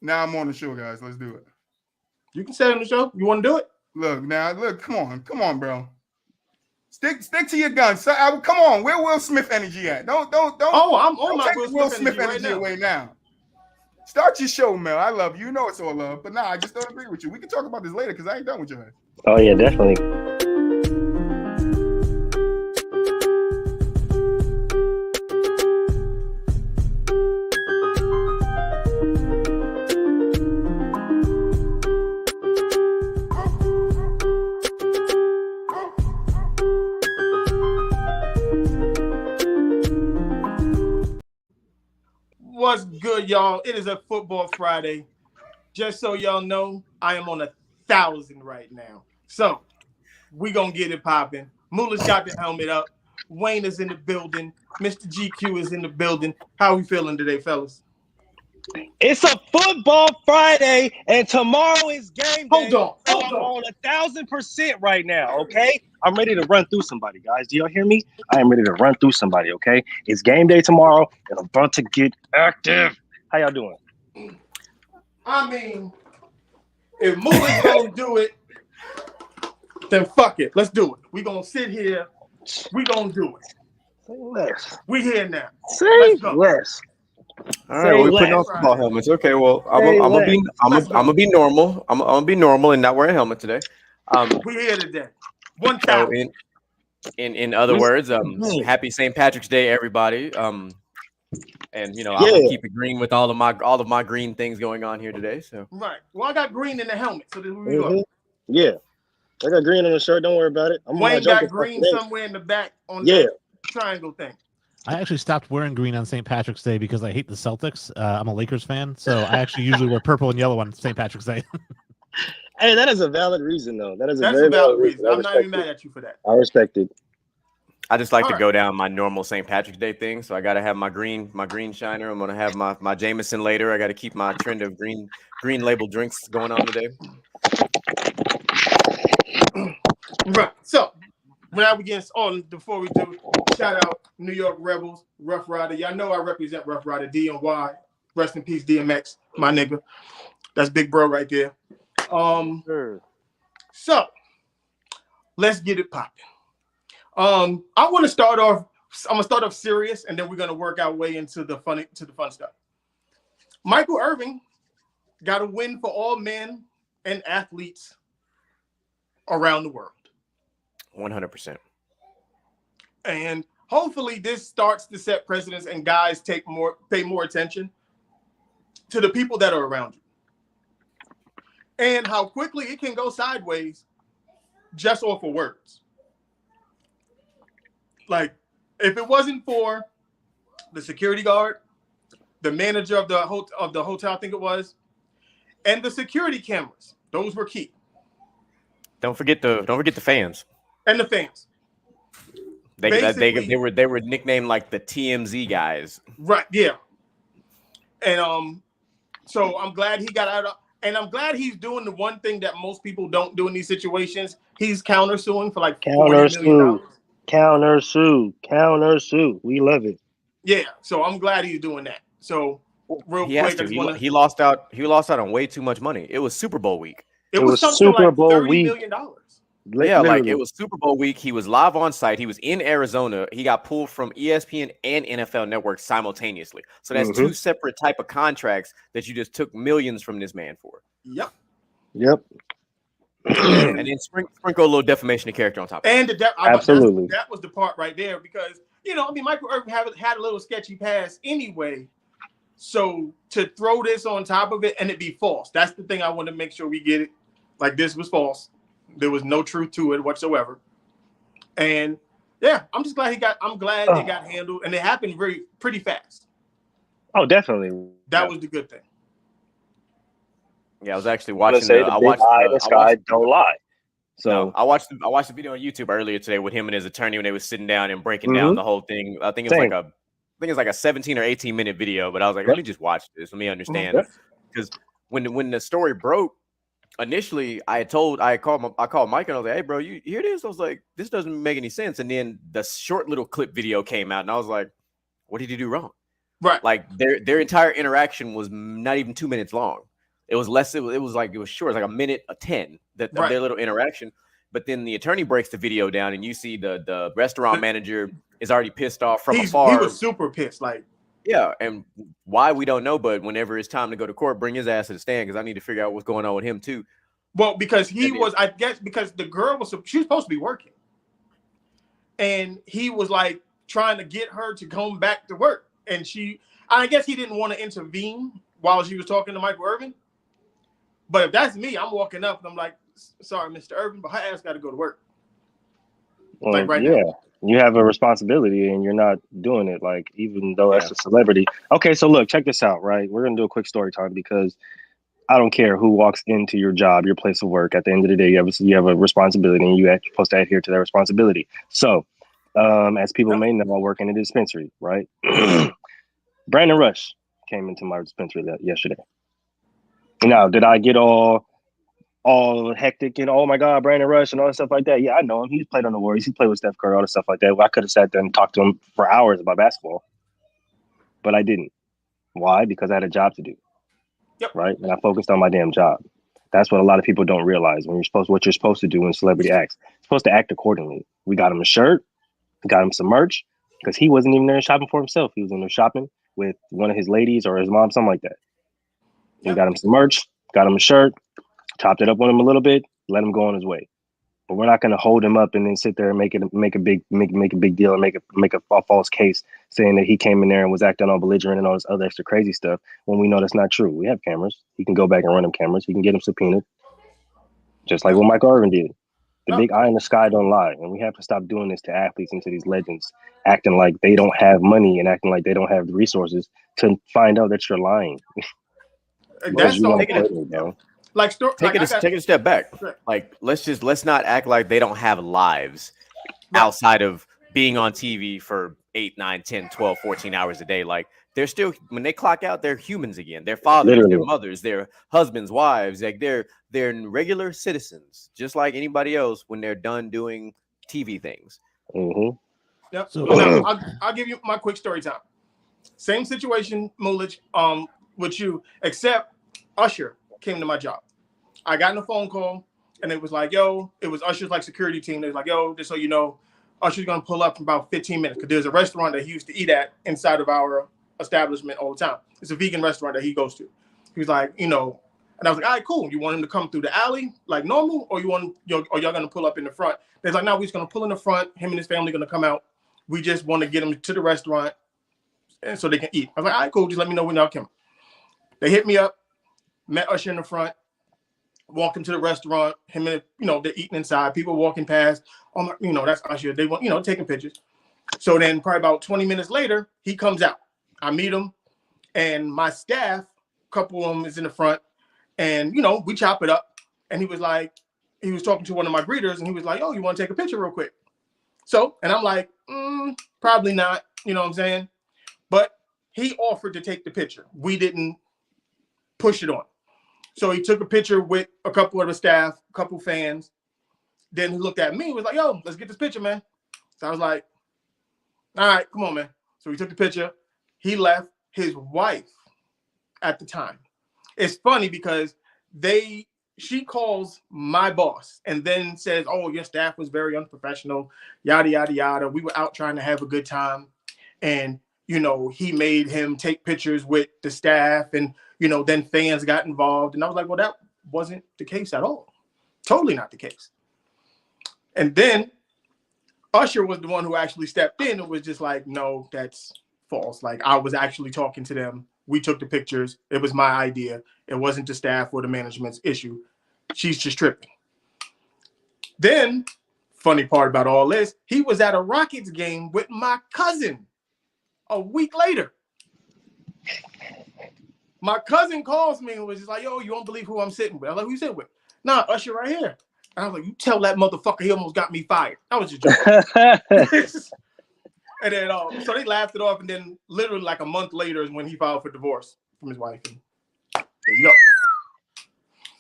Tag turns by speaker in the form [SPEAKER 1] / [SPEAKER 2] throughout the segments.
[SPEAKER 1] Now I'm on the show, guys. Let's do it.
[SPEAKER 2] You can say on the show. You want to do it?
[SPEAKER 1] Look. Come on, bro. Stick to your guns. So, come on. Where Will Smith energy at? Don't.
[SPEAKER 2] Oh, I'm on my
[SPEAKER 1] take Will Smith energy right away now. Start your show, Mel. I love you. You know it's all love. But I just don't agree with you. We can talk about this later because I ain't done with your ass.
[SPEAKER 3] Oh yeah, definitely.
[SPEAKER 2] What's good, y'all? It is a football Friday. Just so y'all know, I am on 1,000 right now. So we gonna get it popping. Moolah's got the helmet up. Wayne is in the building. Mr. GQ is in the building. How we feeling today, fellas?
[SPEAKER 3] It's a football Friday, and tomorrow is game day.
[SPEAKER 2] Hold on.
[SPEAKER 3] I'm on 1,000% right now. Okay, I'm ready to run through somebody, guys. Do y'all hear me? I am ready to run through somebody. Okay, it's game day tomorrow, and I'm about to get active. How y'all doing?
[SPEAKER 2] I mean, if Moolah's gonna do it, then fuck it. Let's do it. We gonna sit here. We gonna do it.
[SPEAKER 3] Say less.
[SPEAKER 2] We here now.
[SPEAKER 3] Say less.
[SPEAKER 4] All right, we're putting on football helmets. Okay, well, I'm gonna be normal. I'm gonna be normal and not wear a helmet today.
[SPEAKER 2] We here today. 1,000.
[SPEAKER 4] In other words, happy St. Patrick's Day, everybody. And I'm gonna keep it green with all of my green things going on here today. So
[SPEAKER 2] right. Well, I got green in the helmet, so this we go.
[SPEAKER 3] Yeah, I got green on the shirt. Don't worry about it.
[SPEAKER 2] Wayne got green somewhere in the back on the triangle thing.
[SPEAKER 5] I actually stopped wearing green on St. Patrick's Day because I hate the Celtics. I'm a Lakers fan, so I actually usually wear purple and yellow on St. Patrick's Day.
[SPEAKER 3] Hey, that is a valid reason, though. That's a
[SPEAKER 2] very valid reason. I'm not even mad at you for that.
[SPEAKER 3] I respect it.
[SPEAKER 4] I just like to go down my normal St. Patrick's Day thing, so I got to have my green shiner. I'm gonna have my Jameson later. I got to keep my trend of green label drinks going on today.
[SPEAKER 2] Right. So now we get on. Before we do, shout out New York Rebels, Rough Rider. Y'all know I represent Rough Rider, DNY. Rest in peace, DMX, my nigga. That's big bro right there. So let's get it popping. I want to start off. I'm gonna start off serious, and then we're gonna work our way into the fun stuff. Michael Irvin got a win for all men and athletes around the world.
[SPEAKER 4] 100%.
[SPEAKER 2] And hopefully, this starts to set precedents, and guys pay more attention to the people that are around you, and how quickly it can go sideways just off of words. Like, if it wasn't for the security guard, the manager of the hotel, I think it was, and the security cameras, those were key.
[SPEAKER 4] Don't forget the fans.
[SPEAKER 2] And the fans.
[SPEAKER 4] They were nicknamed like the TMZ guys.
[SPEAKER 2] Right, yeah. And so I'm glad he got out of, and I'm glad he's doing the one thing that most people don't do in these situations. He's countersuing for like $40 million. Countersue. We love it. Yeah, so I'm glad he's doing that. So real quick,
[SPEAKER 4] he lost out on way too much money. It was Super Bowl week.
[SPEAKER 2] It was Super Bowl week. $30 million.
[SPEAKER 4] Yeah, like it was Super Bowl week. He was live on site. He was in Arizona. He got pulled from ESPN and NFL Network simultaneously. So that's two separate type of contracts that you just took millions from this man for.
[SPEAKER 2] Yep.
[SPEAKER 4] And then sprinkle a little defamation of character on top of it.
[SPEAKER 3] Absolutely.
[SPEAKER 2] That was the part right there because, Michael Irvin had a little sketchy past anyway. So to throw this on top of it and it be false, that's the thing I want to make sure we get it. Like, this was false. There was no truth to it whatsoever. And yeah, I'm just glad I'm glad they got handled, and it happened pretty fast.
[SPEAKER 3] Oh, definitely.
[SPEAKER 2] That was the good thing.
[SPEAKER 4] Yeah, I was actually watching.
[SPEAKER 3] Don't lie.
[SPEAKER 4] So I watched the video on YouTube earlier today with him and his attorney when they were sitting down and breaking down the whole thing. I think it's like a 17 or 18-minute video, but I was like, let me just watch this. Let me understand. Because when the story broke, initially I called Mike and I was like, hey bro, you hear this? I was like, this doesn't make any sense. And then the short little clip video came out and I was like, what did he do wrong?
[SPEAKER 2] Right.
[SPEAKER 4] Like their entire interaction was not even 2 minutes long. It was less. It was like it was short. It was like a minute, 10 of their little interaction. But then the attorney breaks the video down, and you see the restaurant manager is already pissed off from afar.
[SPEAKER 2] He was super pissed, like.
[SPEAKER 4] Yeah, and why we don't know, but whenever it's time to go to court, bring his ass to the stand because I need to figure out what's going on with him too.
[SPEAKER 2] Well, because I guess because the girl she was supposed to be working, and he was like trying to get her to come back to work, and I guess he didn't want to intervene while she was talking to Michael Irvin. But if that's me, I'm walking up and I'm like, sorry, Mr. Irvin, but her ass got to go to work.
[SPEAKER 3] Well,
[SPEAKER 2] like right
[SPEAKER 3] now. You have a responsibility and you're not doing it, like, even though that's a celebrity. Okay, so look, check this out, right? We're going to do a quick story time because I don't care who walks into your job, your place of work. At the end of the day, you have a responsibility and you're supposed to adhere to that responsibility. So, as people may know, I work in a dispensary, right? Brandon Rush came into my dispensary yesterday. Now, did I get all hectic and oh my God, Brandon Rush and all that stuff like that? Yeah, I know him. He's played on the Warriors. He played with Steph Curry, all the stuff like that. Well, I could have sat there and talked to him for hours about basketball, but I didn't. Why? Because I had a job to do.
[SPEAKER 2] Yep.
[SPEAKER 3] Right? And I focused on my damn job. That's what a lot of people don't realize what you're supposed to do when celebrity acts. You're supposed to act accordingly. We got him a shirt, got him some merch, because he wasn't even there shopping for himself. He was in there shopping with one of his ladies or his mom, something like that. We got him some merch, got him a shirt, chopped it up on him a little bit, let him go on his way. But we're not going to hold him up and then sit there and make a big deal and make a false case saying that he came in there and was acting all belligerent and all this other extra crazy stuff when we know that's not true. We have cameras. He can go back and run them cameras. He can get him subpoenaed, just like what Michael Irvin did. The big eye in the sky don't lie, and we have to stop doing this to athletes and to these legends, acting like they don't have money and acting like they don't have the resources to find out that you're lying.
[SPEAKER 2] That's so like
[SPEAKER 4] take it a step back. Like let's not act like they don't have lives outside of being on TV for 8, 9, 10, 12, 14 hours a day. Like they're still, when they clock out, they're humans again. They're fathers, their mothers, their husbands, wives. Like they're regular citizens, just like anybody else when they're done doing TV things.
[SPEAKER 3] Mm-hmm.
[SPEAKER 2] Yep. So now, I'll give you my quick story time. Same situation, Mulich, with you, except Usher came to my job. I got in a phone call and it was like, yo, it was Usher's like security team. They was like, yo, just so you know, Usher's gonna pull up in about 15 minutes because there's a restaurant that he used to eat at inside of our establishment all the time. It's a vegan restaurant that he goes to. He was like, you know, and I was like, all right, cool. You want him to come through the alley like normal, or y'all gonna pull up in the front? They're like, no, we're just gonna pull in the front. Him and his family gonna come out. We just want to get him to the restaurant and so they can eat. I was like, all right, cool. Just let me know when y'all come. They hit me up, met Usher in the front, walked him to the restaurant. Him and, you know, they're eating inside. People walking past. Oh my, you know, that's Usher. They want, you know, taking pictures. So then probably about 20 minutes later, he comes out. I meet him, and my staff, a couple of them is in the front, and, you know, we chop it up. And he was like, he was talking to one of my greeters, and he was like, oh, you want to take a picture real quick? So, and I'm like, probably not, you know what I'm saying? But he offered to take the picture. We didn't push it on. So he took a picture with a couple of the staff, a couple fans. Then he looked at me and was like, yo, let's get this picture, man. So I was like, all right, come on, man. So we took the picture. He left. His wife at the time. It's funny because she calls my boss and then says, oh, your staff was very unprofessional, yada, yada, yada. We were out trying to have a good time. And, you know, he made him take pictures with the staff and, you know, then fans got involved. And I was like, well, that wasn't the case at all. Totally not the case. And then Usher was the one who actually stepped in and was just like, no, that's false. Like, I was actually talking to them. We took the pictures. It was my idea. It wasn't the staff or the management's issue. She's just tripping. Then, funny part about all this, he was at a Rockets game with my cousin a week later. My cousin calls me and was just like, yo, you won't believe who I'm sitting with. I was like, who you sitting with? Nah, Usher right here. And I was like, you tell that motherfucker he almost got me fired. I was just joking. And then, so they laughed it off. And then literally like a month later is when he filed for divorce from his wife. And there you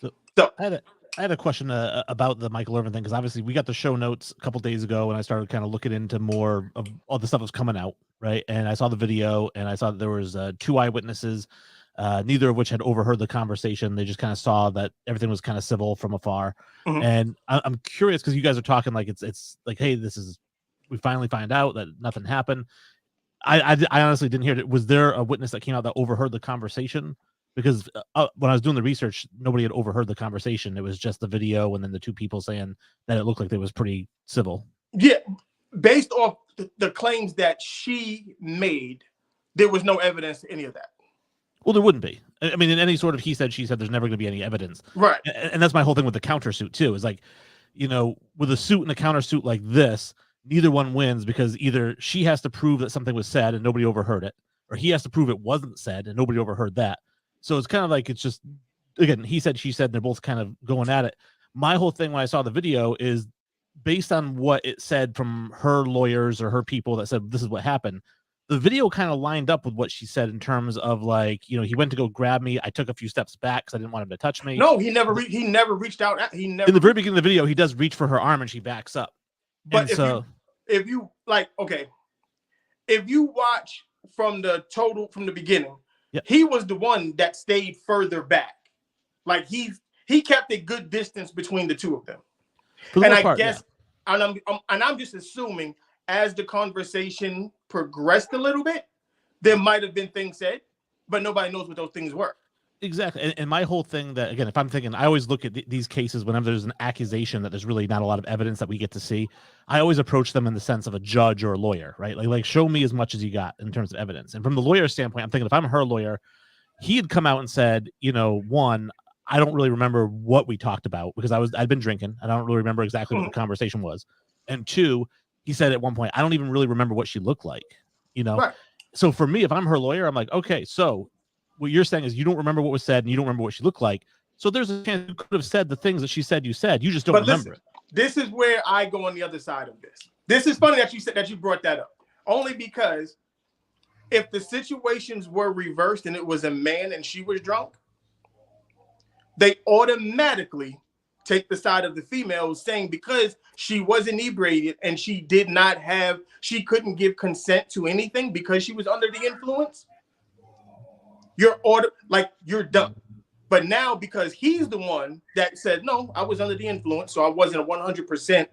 [SPEAKER 2] go.
[SPEAKER 5] So I had a question about the Michael Irvin thing, because obviously we got the show notes a couple days ago and I started kind of looking into more of all the stuff that's coming out, right? And I saw the video and I saw that there was 2 eyewitnesses neither of which had overheard the conversation. They just kind of saw that everything was kind of civil from afar.
[SPEAKER 2] Mhm.
[SPEAKER 5] And I'm curious because you guys are talking like it's like, hey, we finally find out that nothing happened. I honestly didn't hear it. Was there a witness that came out that overheard the conversation? Because when I was doing the research, nobody had overheard the conversation. It was just the video and then the two people saying that it looked like they was pretty civil.
[SPEAKER 2] Yeah, based off the claims that she made, there was no evidence to any of that.
[SPEAKER 5] Well, there wouldn't be. I mean, in any sort of he said, she said, there's never going to be any evidence.
[SPEAKER 2] Right.
[SPEAKER 5] And that's my whole thing with the countersuit, too, is like, with a suit and a countersuit like this, neither one wins because either she has to prove that something was said and nobody overheard it, or he has to prove it wasn't said and nobody overheard that. So it's kind of like, it's just, again, he said, she said, and they're both kind of going at it. My whole thing when I saw the video is based on what it said from her lawyers or her people that said this is what happened. The video kind of lined up with what she said in terms of like, he went to go grab me. I took a few steps back because I didn't want him to touch me.
[SPEAKER 2] No, he never reached out.
[SPEAKER 5] In the very beginning of the video, he does reach for her arm and she backs up.
[SPEAKER 2] But if you watch from the beginning,
[SPEAKER 5] yep.
[SPEAKER 2] He was the one that stayed further back. Like he kept a good distance between the two of them. And I guess, yeah. And I'm just assuming as the conversation progressed a little bit, there might have been things said, but nobody knows what those things were.
[SPEAKER 5] Exactly. And my whole thing that, again, if I'm thinking, I always look at these cases whenever there's an accusation that there's really not a lot of evidence that we get to see. I always approach them in the sense of a judge or a lawyer, right? Like show me as much as you got in terms of evidence. And from the lawyer standpoint, I'm thinking if I'm her lawyer, he had come out and said, one, I don't really remember what we talked about because I'd been drinking. I don't really remember exactly what the conversation was. And two, he said at one point, I don't even really remember what she looked like,
[SPEAKER 2] Right.
[SPEAKER 5] So for me, if I'm her lawyer, I'm like, okay, so what you're saying is you don't remember what was said and you don't remember what she looked like. So there's a chance you could have said the things that she said you said. You just don't remember it.
[SPEAKER 2] This is where I go on the other side of this. This is funny that you said that you brought that up. Only because if the situations were reversed and it was a man and she was drunk, they automatically take the side of the female saying because she was inebriated and she couldn't give consent to anything because she was under the influence. You're done. But now because he's the one that said, no, I was under the influence, so I wasn't 100%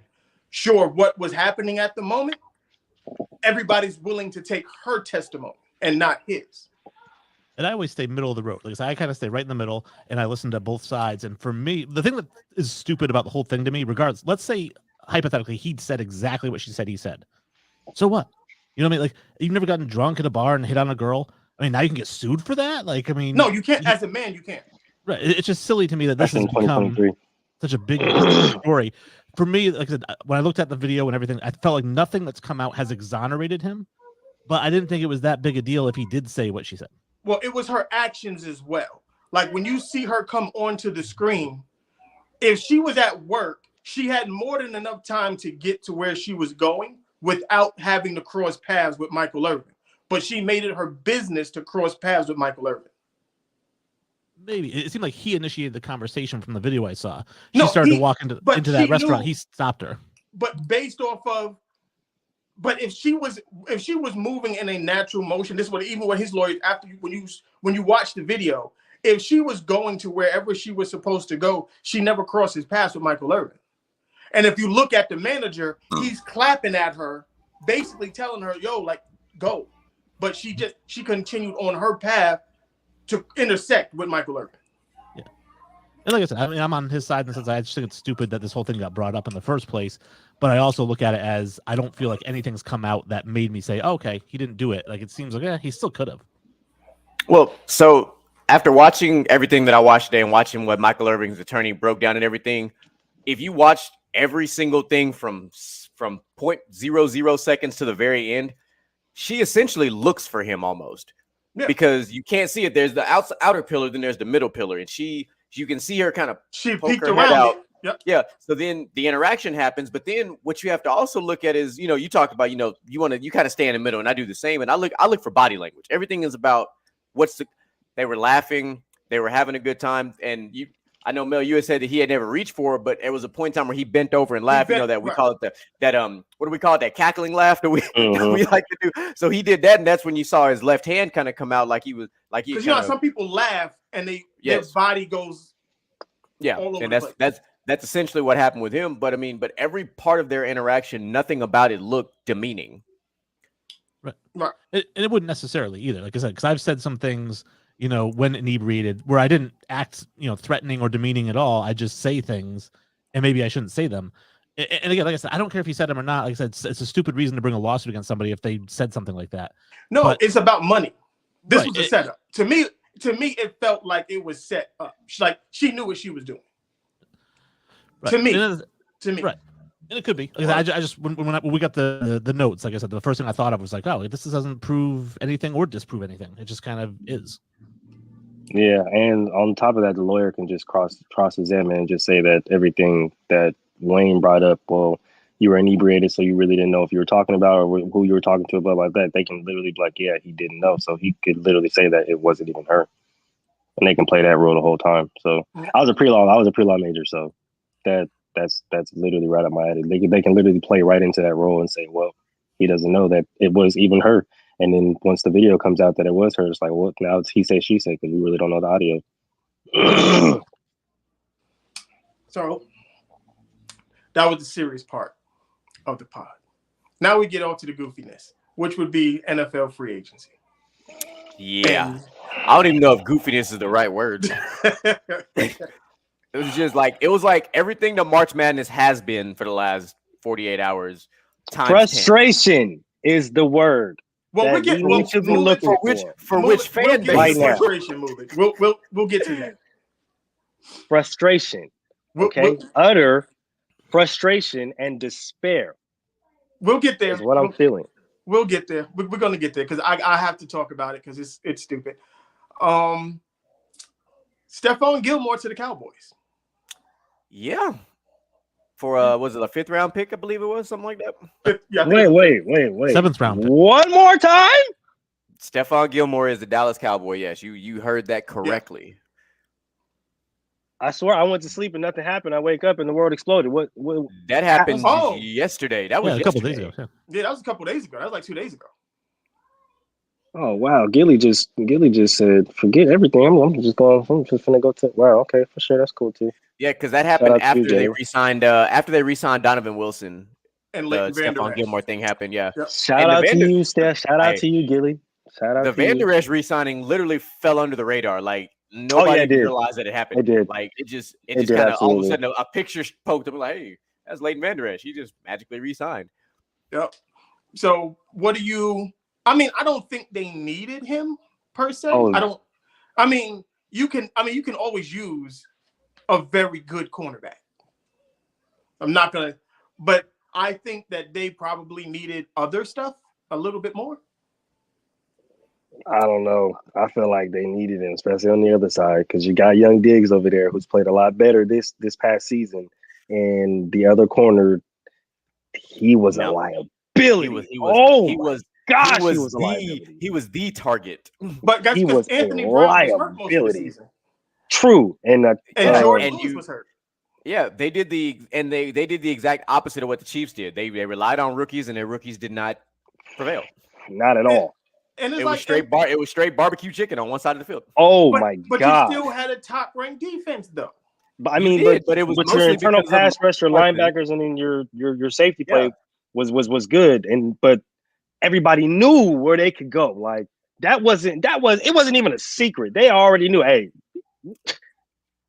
[SPEAKER 2] sure what was happening at the moment, everybody's willing to take her testimony and not his.
[SPEAKER 5] And I always stay middle of the road. Like I kind of stay right in the middle and I listen to both sides. And for me, the thing that is stupid about the whole thing to me, regardless, let's say hypothetically he'd said exactly what she said he said. So what? You know what I mean? Like you've never gotten drunk at a bar and hit on a girl. I mean, now you can get sued for that. Like, I mean,
[SPEAKER 2] no, you can't. As a man, you can't.
[SPEAKER 5] Right. It's just silly to me that this has become such a big story. For me, like I said, when I looked at the video and everything, I felt like nothing that's come out has exonerated him. But I didn't think it was that big a deal if he did say what she said.
[SPEAKER 2] Well, it was her actions as well. Like when you see her come onto the screen, if she was at work, she had more than enough time to get to where she was going without having to cross paths with Michael Irvin. But she made it her business to cross paths with Michael Irvin.
[SPEAKER 5] Maybe it seemed like he initiated the conversation from the video I saw. She started to walk into that restaurant. He stopped her.
[SPEAKER 2] But based off of, but if she was moving in a natural motion, this is what even what his lawyers after when you watch the video, if she was going to wherever she was supposed to go, she never crosses paths with Michael Irvin. And if you look at the manager, he's clapping at her, basically telling her, "Yo, like go." But she continued on her path to intersect with Michael Irvin.
[SPEAKER 5] Yeah. And like I said, I mean, I'm on his side in the sense I just think it's stupid that this whole thing got brought up in the first place. But I also look at it as I don't feel like anything's come out that made me say, okay, he didn't do it. Like it seems like he still could have.
[SPEAKER 4] Well, so after watching everything that I watched today and watching what Michael Irvin's attorney broke down and everything, if you watched every single thing from 0.00 seconds to the very end, she essentially looks for him almost because you can't see it. There's the outer pillar, then there's the middle pillar, and you can see her kind of
[SPEAKER 2] peeked around out.
[SPEAKER 4] Yep. Yeah. So then the interaction happens, but then what you have to also look at is, you talked about, you kind of stay in the middle, and I do the same. And I look for body language. Everything is about they were laughing, they were having a good time, and I know Mel, you had said that he had never reached for it, but it was a point in time where he bent over and laughed. That we call it what do we call it? That cackling laugh that we like to do. So he did that, and that's when you saw his left hand kind of come out like he was like he.
[SPEAKER 2] Because some people laugh and their body goes.
[SPEAKER 4] Yeah, all over and that's essentially what happened with him. But but every part of their interaction, nothing about it looked demeaning.
[SPEAKER 5] Right. And it wouldn't necessarily either. Like I said, because I've said some things, when inebriated, where I didn't act, threatening or demeaning at all. I just say things, and maybe I shouldn't say them. And again, like I said, I don't care if he said them or not. Like I said, it's a stupid reason to bring a lawsuit against somebody if they said something like that.
[SPEAKER 2] No, it's about money. This was a setup. To me, it felt like it was set up. Like she knew what she was doing.
[SPEAKER 5] Right.
[SPEAKER 2] To me,
[SPEAKER 5] right. And it could be. I just when we got the notes, like I said, the first thing I thought of was like, oh, this doesn't prove anything or disprove anything. It just kind of is.
[SPEAKER 3] Yeah, and on top of that, the lawyer can just cross-examine and just say that everything that Wayne brought up, well, you were inebriated, so you really didn't know if you were talking about or who you were talking to, blah, blah, that. They can literally be like, yeah, he didn't know. So he could literally say that it wasn't even her. And they can play that role the whole time. So I was a pre-law major, so that's literally right up my head. They can literally play right into that role and say, well, he doesn't know that it was even her. And then once the video comes out that it was her, it's like, well, now it's he say, she say, because we really don't know the audio.
[SPEAKER 2] So that was the serious part of the pod. Now we get on to the goofiness, which would be NFL free agency.
[SPEAKER 4] Yeah. And I don't even know if goofiness is the right word. It was like everything that March Madness has been for the last 48 hours.
[SPEAKER 3] Frustration 10. Is the word.
[SPEAKER 2] Well, we get
[SPEAKER 3] for
[SPEAKER 4] which fan base
[SPEAKER 2] right now. Frustration moving. We'll get to that.
[SPEAKER 3] Frustration. Okay. Utter frustration and despair.
[SPEAKER 2] We'll get there.
[SPEAKER 3] Is what I'm feeling.
[SPEAKER 2] We'll get there. We're gonna get there because I have to talk about it because it's stupid. Stephon Gilmore to the Cowboys.
[SPEAKER 4] Yeah. For was it a 5th round pick? I believe it was something like that.
[SPEAKER 2] Yeah,
[SPEAKER 3] wait.
[SPEAKER 5] 7th round pick.
[SPEAKER 3] One more time.
[SPEAKER 4] Stephon Gilmore is the Dallas Cowboy. Yes, you heard that correctly.
[SPEAKER 3] Yeah. I swear I went to sleep and nothing happened. I wake up and the world exploded. What
[SPEAKER 4] that happened yesterday. That was
[SPEAKER 5] a couple days ago.
[SPEAKER 2] Yeah, that was a couple days ago. That was like 2 days ago.
[SPEAKER 3] Oh wow, Gilly just said, forget everything. I'm just gonna go to okay, for sure. That's cool too.
[SPEAKER 4] Yeah, because that happened after they re-signed Donovan Wilson.
[SPEAKER 2] And
[SPEAKER 4] the Stephon Gilmore thing happened, yeah.
[SPEAKER 2] Yep.
[SPEAKER 3] Shout out to you, Steph. Shout out to you, Gilly. Shout out to you.
[SPEAKER 4] The Van Der Esch re-signing literally fell under the radar. Like nobody realized that it happened.
[SPEAKER 3] It did.
[SPEAKER 4] Like it just kind of all of a sudden a picture poked up like, hey, that's Leighton Van Der Esch. He just magically re-signed.
[SPEAKER 2] Yep. So what do you? I don't think they needed him per se. You can always use a very good cornerback. I'm not gonna, but I think that they probably needed other stuff a little bit more.
[SPEAKER 3] I don't know. I feel like they needed him, especially on the other side, because you got young Diggs over there who's played a lot better this past season, and the other corner, he was a liability. He was
[SPEAKER 4] the target.
[SPEAKER 2] But
[SPEAKER 3] he was
[SPEAKER 2] Anthony
[SPEAKER 3] a
[SPEAKER 2] Brown was hurt most of the season.
[SPEAKER 3] True, and
[SPEAKER 2] Jordan Lewis was hurt.
[SPEAKER 4] Yeah, they did the exact opposite of what the Chiefs did. They relied on rookies, and their rookies did not prevail.
[SPEAKER 3] Not at all.
[SPEAKER 2] And
[SPEAKER 4] it was straight barbecue chicken on one side of the field.
[SPEAKER 3] Oh my God!
[SPEAKER 2] But you still had a top-ranked defense, though.
[SPEAKER 3] But but it was your internal pass rush, your linebackers, and then your safety play was good, but everybody knew where they could go. Like it wasn't even a secret. They already knew. Hey,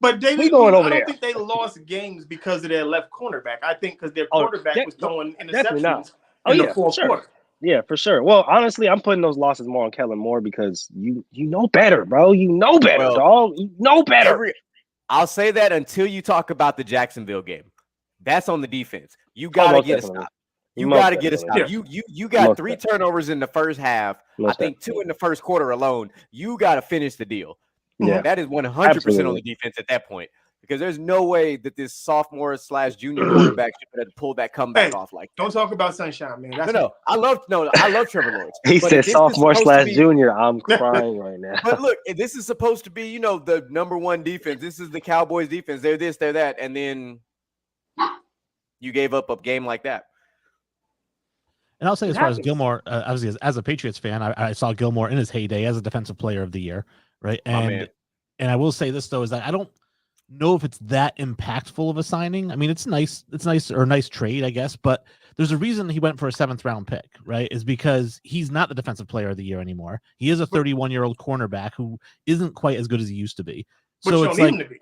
[SPEAKER 2] but I don't think they lost games because of their left cornerback. I think because their quarterback was throwing interceptions in the fourth quarter.
[SPEAKER 3] Yeah, for sure. Well, honestly, I'm putting those losses more on Kellen Moore because you know better, bro. You know better, dog. You know better.
[SPEAKER 4] I'll say that until you talk about the Jacksonville game. That's on the defense. You gotta get a stop. You got to get a stop. You got 3 turnovers in the first half. I think 2 in the first quarter alone. You got to finish the deal.
[SPEAKER 3] Yeah,
[SPEAKER 4] that is 100% on the defense at that point. because there's no way that this sophomore / junior quarterback should have pulled that comeback off like that.
[SPEAKER 2] Don't talk about Sunshine, man. That's
[SPEAKER 4] I love Trevor Lawrence.
[SPEAKER 3] He said sophomore / junior. I'm
[SPEAKER 4] crying
[SPEAKER 3] right now.
[SPEAKER 4] But look, this is supposed to be, the number one defense. This is the Cowboys defense. They're this, they're that, and then you gave up a game like that.
[SPEAKER 5] And I'll say, as far as Gilmore, obviously as a Patriots fan, I saw Gilmore in his heyday as a defensive player of the year, right? And I will say this though, is that I don't know if it's that impactful of a signing. I mean, it's nice or nice trade, I guess, but there's a reason he went for a 7th round pick, right? Is because he's not the defensive player of the year anymore. He is a 31-year-old cornerback who isn't quite as good as he used to be. So it's like,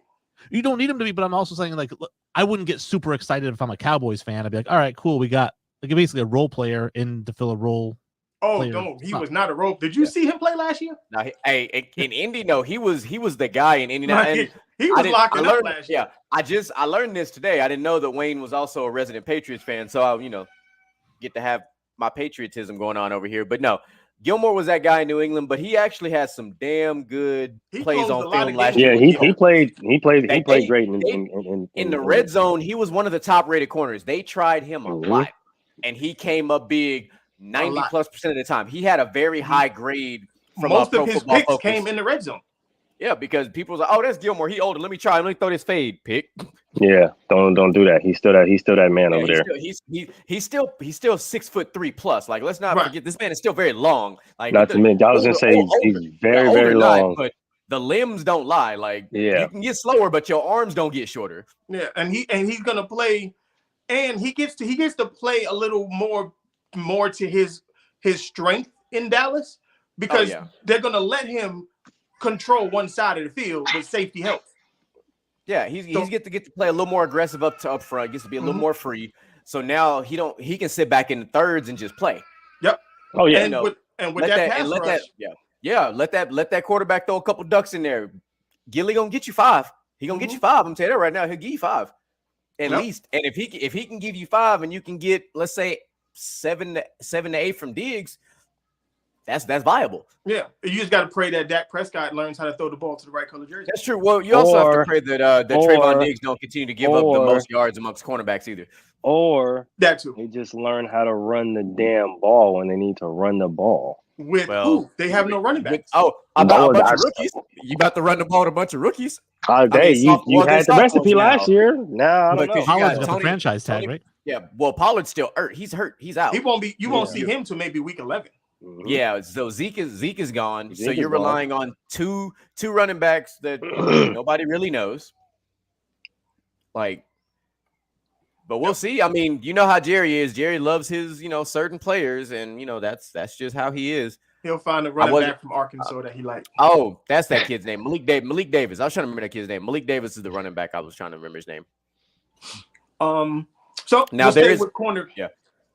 [SPEAKER 5] you don't need him to be, but I'm also saying, like, look, I wouldn't get super excited if I'm a Cowboys fan. I'd be like, all right, cool, we got like basically a role player in to fill a role.
[SPEAKER 2] Oh no, he was not a role. Did you see him play last year?
[SPEAKER 4] No, in Indy, no, he was the guy in Indianapolis.
[SPEAKER 2] He was locking up last year.
[SPEAKER 4] Yeah, I learned this today. I didn't know that Wayne was also a resident Patriots fan, so I get to have my patriotism going on over here. But no, Gilmore was that guy in New England, but he actually has some damn good plays on film last year.
[SPEAKER 3] Yeah, he played great
[SPEAKER 4] in the red zone. He was one of the top rated corners. They tried him a lot, and he came up big 90+% of the time. He had a very high grade from
[SPEAKER 2] most of his picks came in the red zone.
[SPEAKER 4] Yeah, because people was like, "Oh, that's Gilmore. He older. Let me try. Let me throw this fade pick."
[SPEAKER 3] Yeah, don't do that. He's still that man over there.
[SPEAKER 4] He's still 6'3" plus. Like, let's not forget, this man is still very long. Like,
[SPEAKER 3] not to mention, I was gonna say he's very, very long.
[SPEAKER 4] But the limbs don't lie. Like, you can get slower, but your arms don't get shorter.
[SPEAKER 2] Yeah, and he's gonna play, and he gets to play a little more to his strength in Dallas, because they're gonna let him control one side of the field with safety help.
[SPEAKER 4] Yeah, he's get to play a little more aggressive up front, gets to be a little more free. So now he can sit back in the thirds and just play.
[SPEAKER 2] Yep.
[SPEAKER 3] Oh yeah.
[SPEAKER 2] And with that pass rush.
[SPEAKER 4] Let that quarterback throw a couple ducks in there. Gilly gonna get you 5. He gonna get you 5. I'm telling you that right now. He'll give you 5 at least. And if he can give you 5, and you can get, let's say, 7 to 8 from Diggs, that's viable.
[SPEAKER 2] Yeah, you just got to pray that Dak Prescott learns how to throw the ball to the right color jersey.
[SPEAKER 4] That's true. Well, you also have to pray that Trayvon Diggs don't continue to give up the most yards amongst cornerbacks either.
[SPEAKER 3] Or
[SPEAKER 2] that too.
[SPEAKER 3] They just learn how to run the damn ball when they need to run the ball.
[SPEAKER 2] With who? They have no running backs.
[SPEAKER 4] About a bunch of rookies. You about to run the ball to a bunch of rookies?
[SPEAKER 3] Hey, you had the recipe last year. Now I don't know.
[SPEAKER 5] Pollard's got the franchise tag, right?
[SPEAKER 4] Yeah. Well, Pollard's still hurt. He's hurt. He's out.
[SPEAKER 2] He won't be. You won't see him till maybe week 11.
[SPEAKER 3] Mm-hmm.
[SPEAKER 4] Yeah, so Zeke is gone. So you're relying on two running backs that nobody really knows. Like, but we'll see. I mean, you know how Jerry is. Jerry loves his, certain players, and that's just how he is.
[SPEAKER 2] He'll find a running back from Arkansas that he likes.
[SPEAKER 4] Oh, that's that kid's name, Malik Davis. I was trying to remember that kid's name. Malik Davis is the running back. I was trying to remember his name.
[SPEAKER 2] So
[SPEAKER 4] now there is
[SPEAKER 2] with corner.
[SPEAKER 4] Yeah.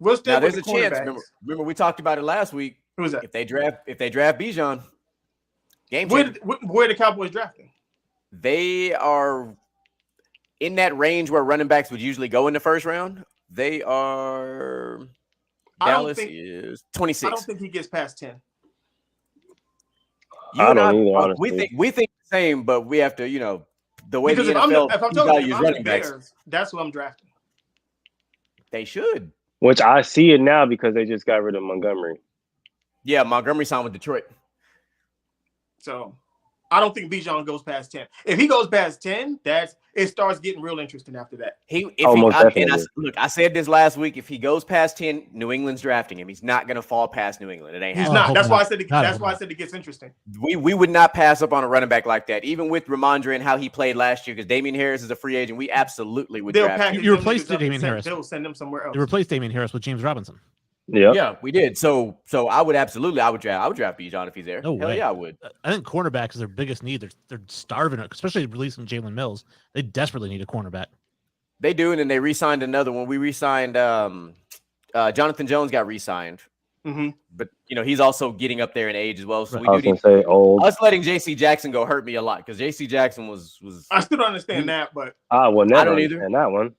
[SPEAKER 2] Now
[SPEAKER 4] there's a chance. Remember, we talked about it last week.
[SPEAKER 2] Who's that?
[SPEAKER 4] If they draft Bijan, game
[SPEAKER 2] changer. Where the Cowboys drafting?
[SPEAKER 4] They are in that range where running backs would usually go in the first round. They are. Dallas is 26.
[SPEAKER 2] I don't think he gets past 10.
[SPEAKER 3] I don't either.
[SPEAKER 4] We think the same, but we have to, the way
[SPEAKER 2] because
[SPEAKER 4] the NFL
[SPEAKER 2] if I'm
[SPEAKER 4] values running backs.
[SPEAKER 2] That's what I'm drafting.
[SPEAKER 4] They should.
[SPEAKER 3] Which I see it now because they just got rid of Montgomery.
[SPEAKER 4] Yeah, Montgomery signed with Detroit.
[SPEAKER 2] So I don't think Bijan goes past 10. If he goes past 10, it starts getting real interesting after that.
[SPEAKER 4] I said this last week. If he goes past 10, New England's drafting him. He's not going to fall past New England. It ain't happening.
[SPEAKER 2] He's not. That's why I said it gets interesting.
[SPEAKER 4] We would not pass up on a running back like that, even with Ramondre and how he played last year. Because Damian Harris is a free agent, we absolutely would draft him.
[SPEAKER 5] You replaced Damian Harris.
[SPEAKER 2] They'll send him somewhere else.
[SPEAKER 5] You replaced Damian Harris with James Robinson.
[SPEAKER 4] Yeah, we did. So I would draft Bijan if he's there.
[SPEAKER 5] No
[SPEAKER 4] Hell
[SPEAKER 5] way.
[SPEAKER 4] Yeah, I would.
[SPEAKER 5] I think cornerback is their biggest need. They're starving it, especially releasing Jalen Mills. They desperately need a cornerback.
[SPEAKER 4] They do, and then they re-signed another one. We re-signed Jonathan Jones got re-signed.
[SPEAKER 2] Mm-hmm.
[SPEAKER 4] But he's also getting up there in age as well. So we do need
[SPEAKER 3] old.
[SPEAKER 4] Us letting JC Jackson go hurt me a lot because JC Jackson was
[SPEAKER 2] I still don't understand that, but
[SPEAKER 3] I don't
[SPEAKER 4] either.
[SPEAKER 3] And that one.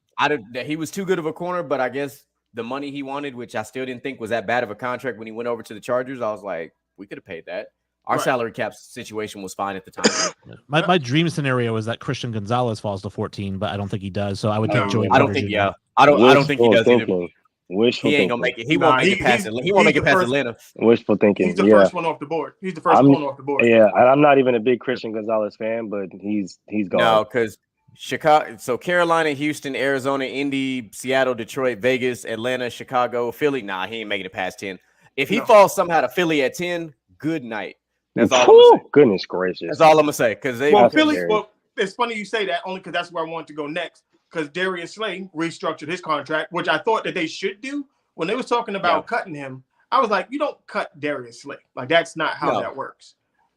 [SPEAKER 4] He was too good of a corner, but I guess the money he wanted, which I still didn't think was that bad of a contract when he went over to the Chargers, I was like, we could have paid that. Our salary cap situation was fine at the time.
[SPEAKER 5] My dream scenario is that Christian Gonzalez falls to 14, but I don't think he does. So I would take Joey.
[SPEAKER 4] I don't think. Yeah, I don't think he does either. He ain't gonna make it. He won't make it past it. He won't make it past Atlanta.
[SPEAKER 3] Wishful thinking.
[SPEAKER 2] He's the first one off the board. He's the first one off the board.
[SPEAKER 3] Yeah, I'm not even a big Christian Gonzalez fan, but he's gone.
[SPEAKER 4] No, because Chicago. So Carolina, Houston, Arizona, Indy, Seattle, Detroit, Vegas, Atlanta, Chicago, Philly. Nah, he ain't making it past 10. If he falls somehow to Philly at 10, good night. That's all I'm gonna say.
[SPEAKER 3] Goodness gracious.
[SPEAKER 4] That's all I'm gonna say. Because
[SPEAKER 2] Philly. Well, it's funny you say that only because that's where I wanted to go next. Because Darius Slay restructured his contract, which I thought that they should do. When they was talking about cutting him, I was like, you don't cut Darius Slay. Like, that's not how that works.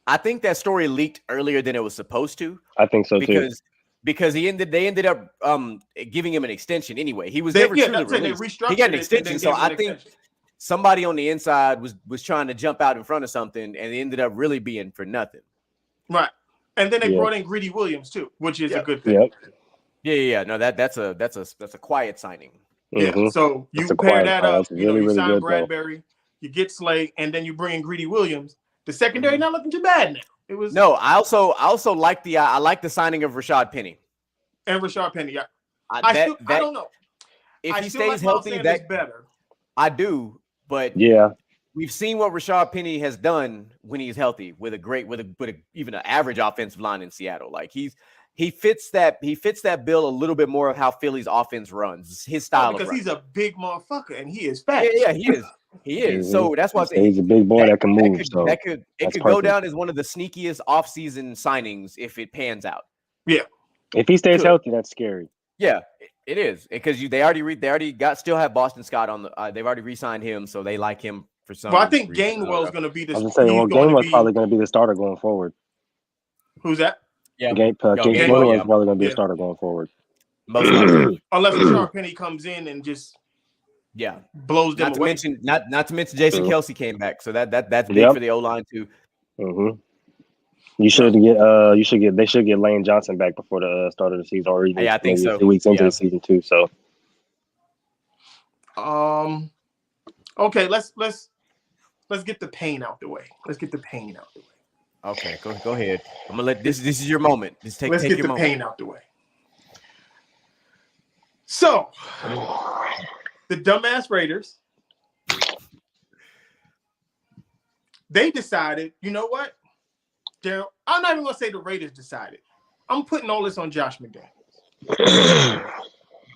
[SPEAKER 4] I think that story leaked earlier than it was supposed to.
[SPEAKER 3] I think so too.
[SPEAKER 4] Because they ended up giving him an extension anyway. He was never truly released. He got an extension, so I think somebody on the inside was trying to jump out in front of something, and it ended up really being for nothing.
[SPEAKER 2] Right, and then they brought in Greedy Williams too, which is a good thing.
[SPEAKER 3] Yep.
[SPEAKER 4] Yeah. No, that's a quiet signing.
[SPEAKER 2] Yeah. So you pair that up. You sign Bradbury, you get Slay, and then you bring in Greedy Williams. The secondary not looking too bad now. It was
[SPEAKER 4] I also like the signing of Rashad Penny.
[SPEAKER 2] And Rashad Penny. I don't know.
[SPEAKER 4] If he stays healthy, that's
[SPEAKER 2] better.
[SPEAKER 4] I do, but we've seen what Rashad Penny has done when he's healthy with even an average offensive line in Seattle. Like he fits that bill a little bit more of how Philly's offense runs. His style
[SPEAKER 2] because he's a big motherfucker and he is fat.
[SPEAKER 4] Yeah, he is. He is. So that's why I say
[SPEAKER 3] he's a big boy that can move.
[SPEAKER 4] It could go down as one of the sneakiest offseason signings if it pans out.
[SPEAKER 2] Yeah.
[SPEAKER 3] If he stays healthy, that's scary.
[SPEAKER 4] Yeah, it is because they still have Boston Scott on the. They've already re-signed him, so they like him for some.
[SPEAKER 2] Well, I think Gainwell's going to be the.
[SPEAKER 3] I was saying, Gainwell's probably going to be the starter going forward.
[SPEAKER 2] Who's that?
[SPEAKER 3] Yeah, Gainwell's probably going to be a starter going forward.
[SPEAKER 2] Unless Rashad Penny comes in and just blows them away.
[SPEAKER 4] Not to mention Jason Kelce came back, so that's big for the O line too.
[SPEAKER 3] Mm-hmm. They should get Lane Johnson back before the start of the season, or even
[SPEAKER 4] I think so.
[SPEAKER 3] 2 weeks into the season too. So,
[SPEAKER 2] okay, let's get the pain out the way.
[SPEAKER 4] Okay, go ahead. I'm gonna let this is your moment. Let's get the
[SPEAKER 2] pain out the way. So, the dumbass Raiders, they decided, you know what? I'm not even going to say the Raiders decided. I'm putting all this on Josh McDaniels.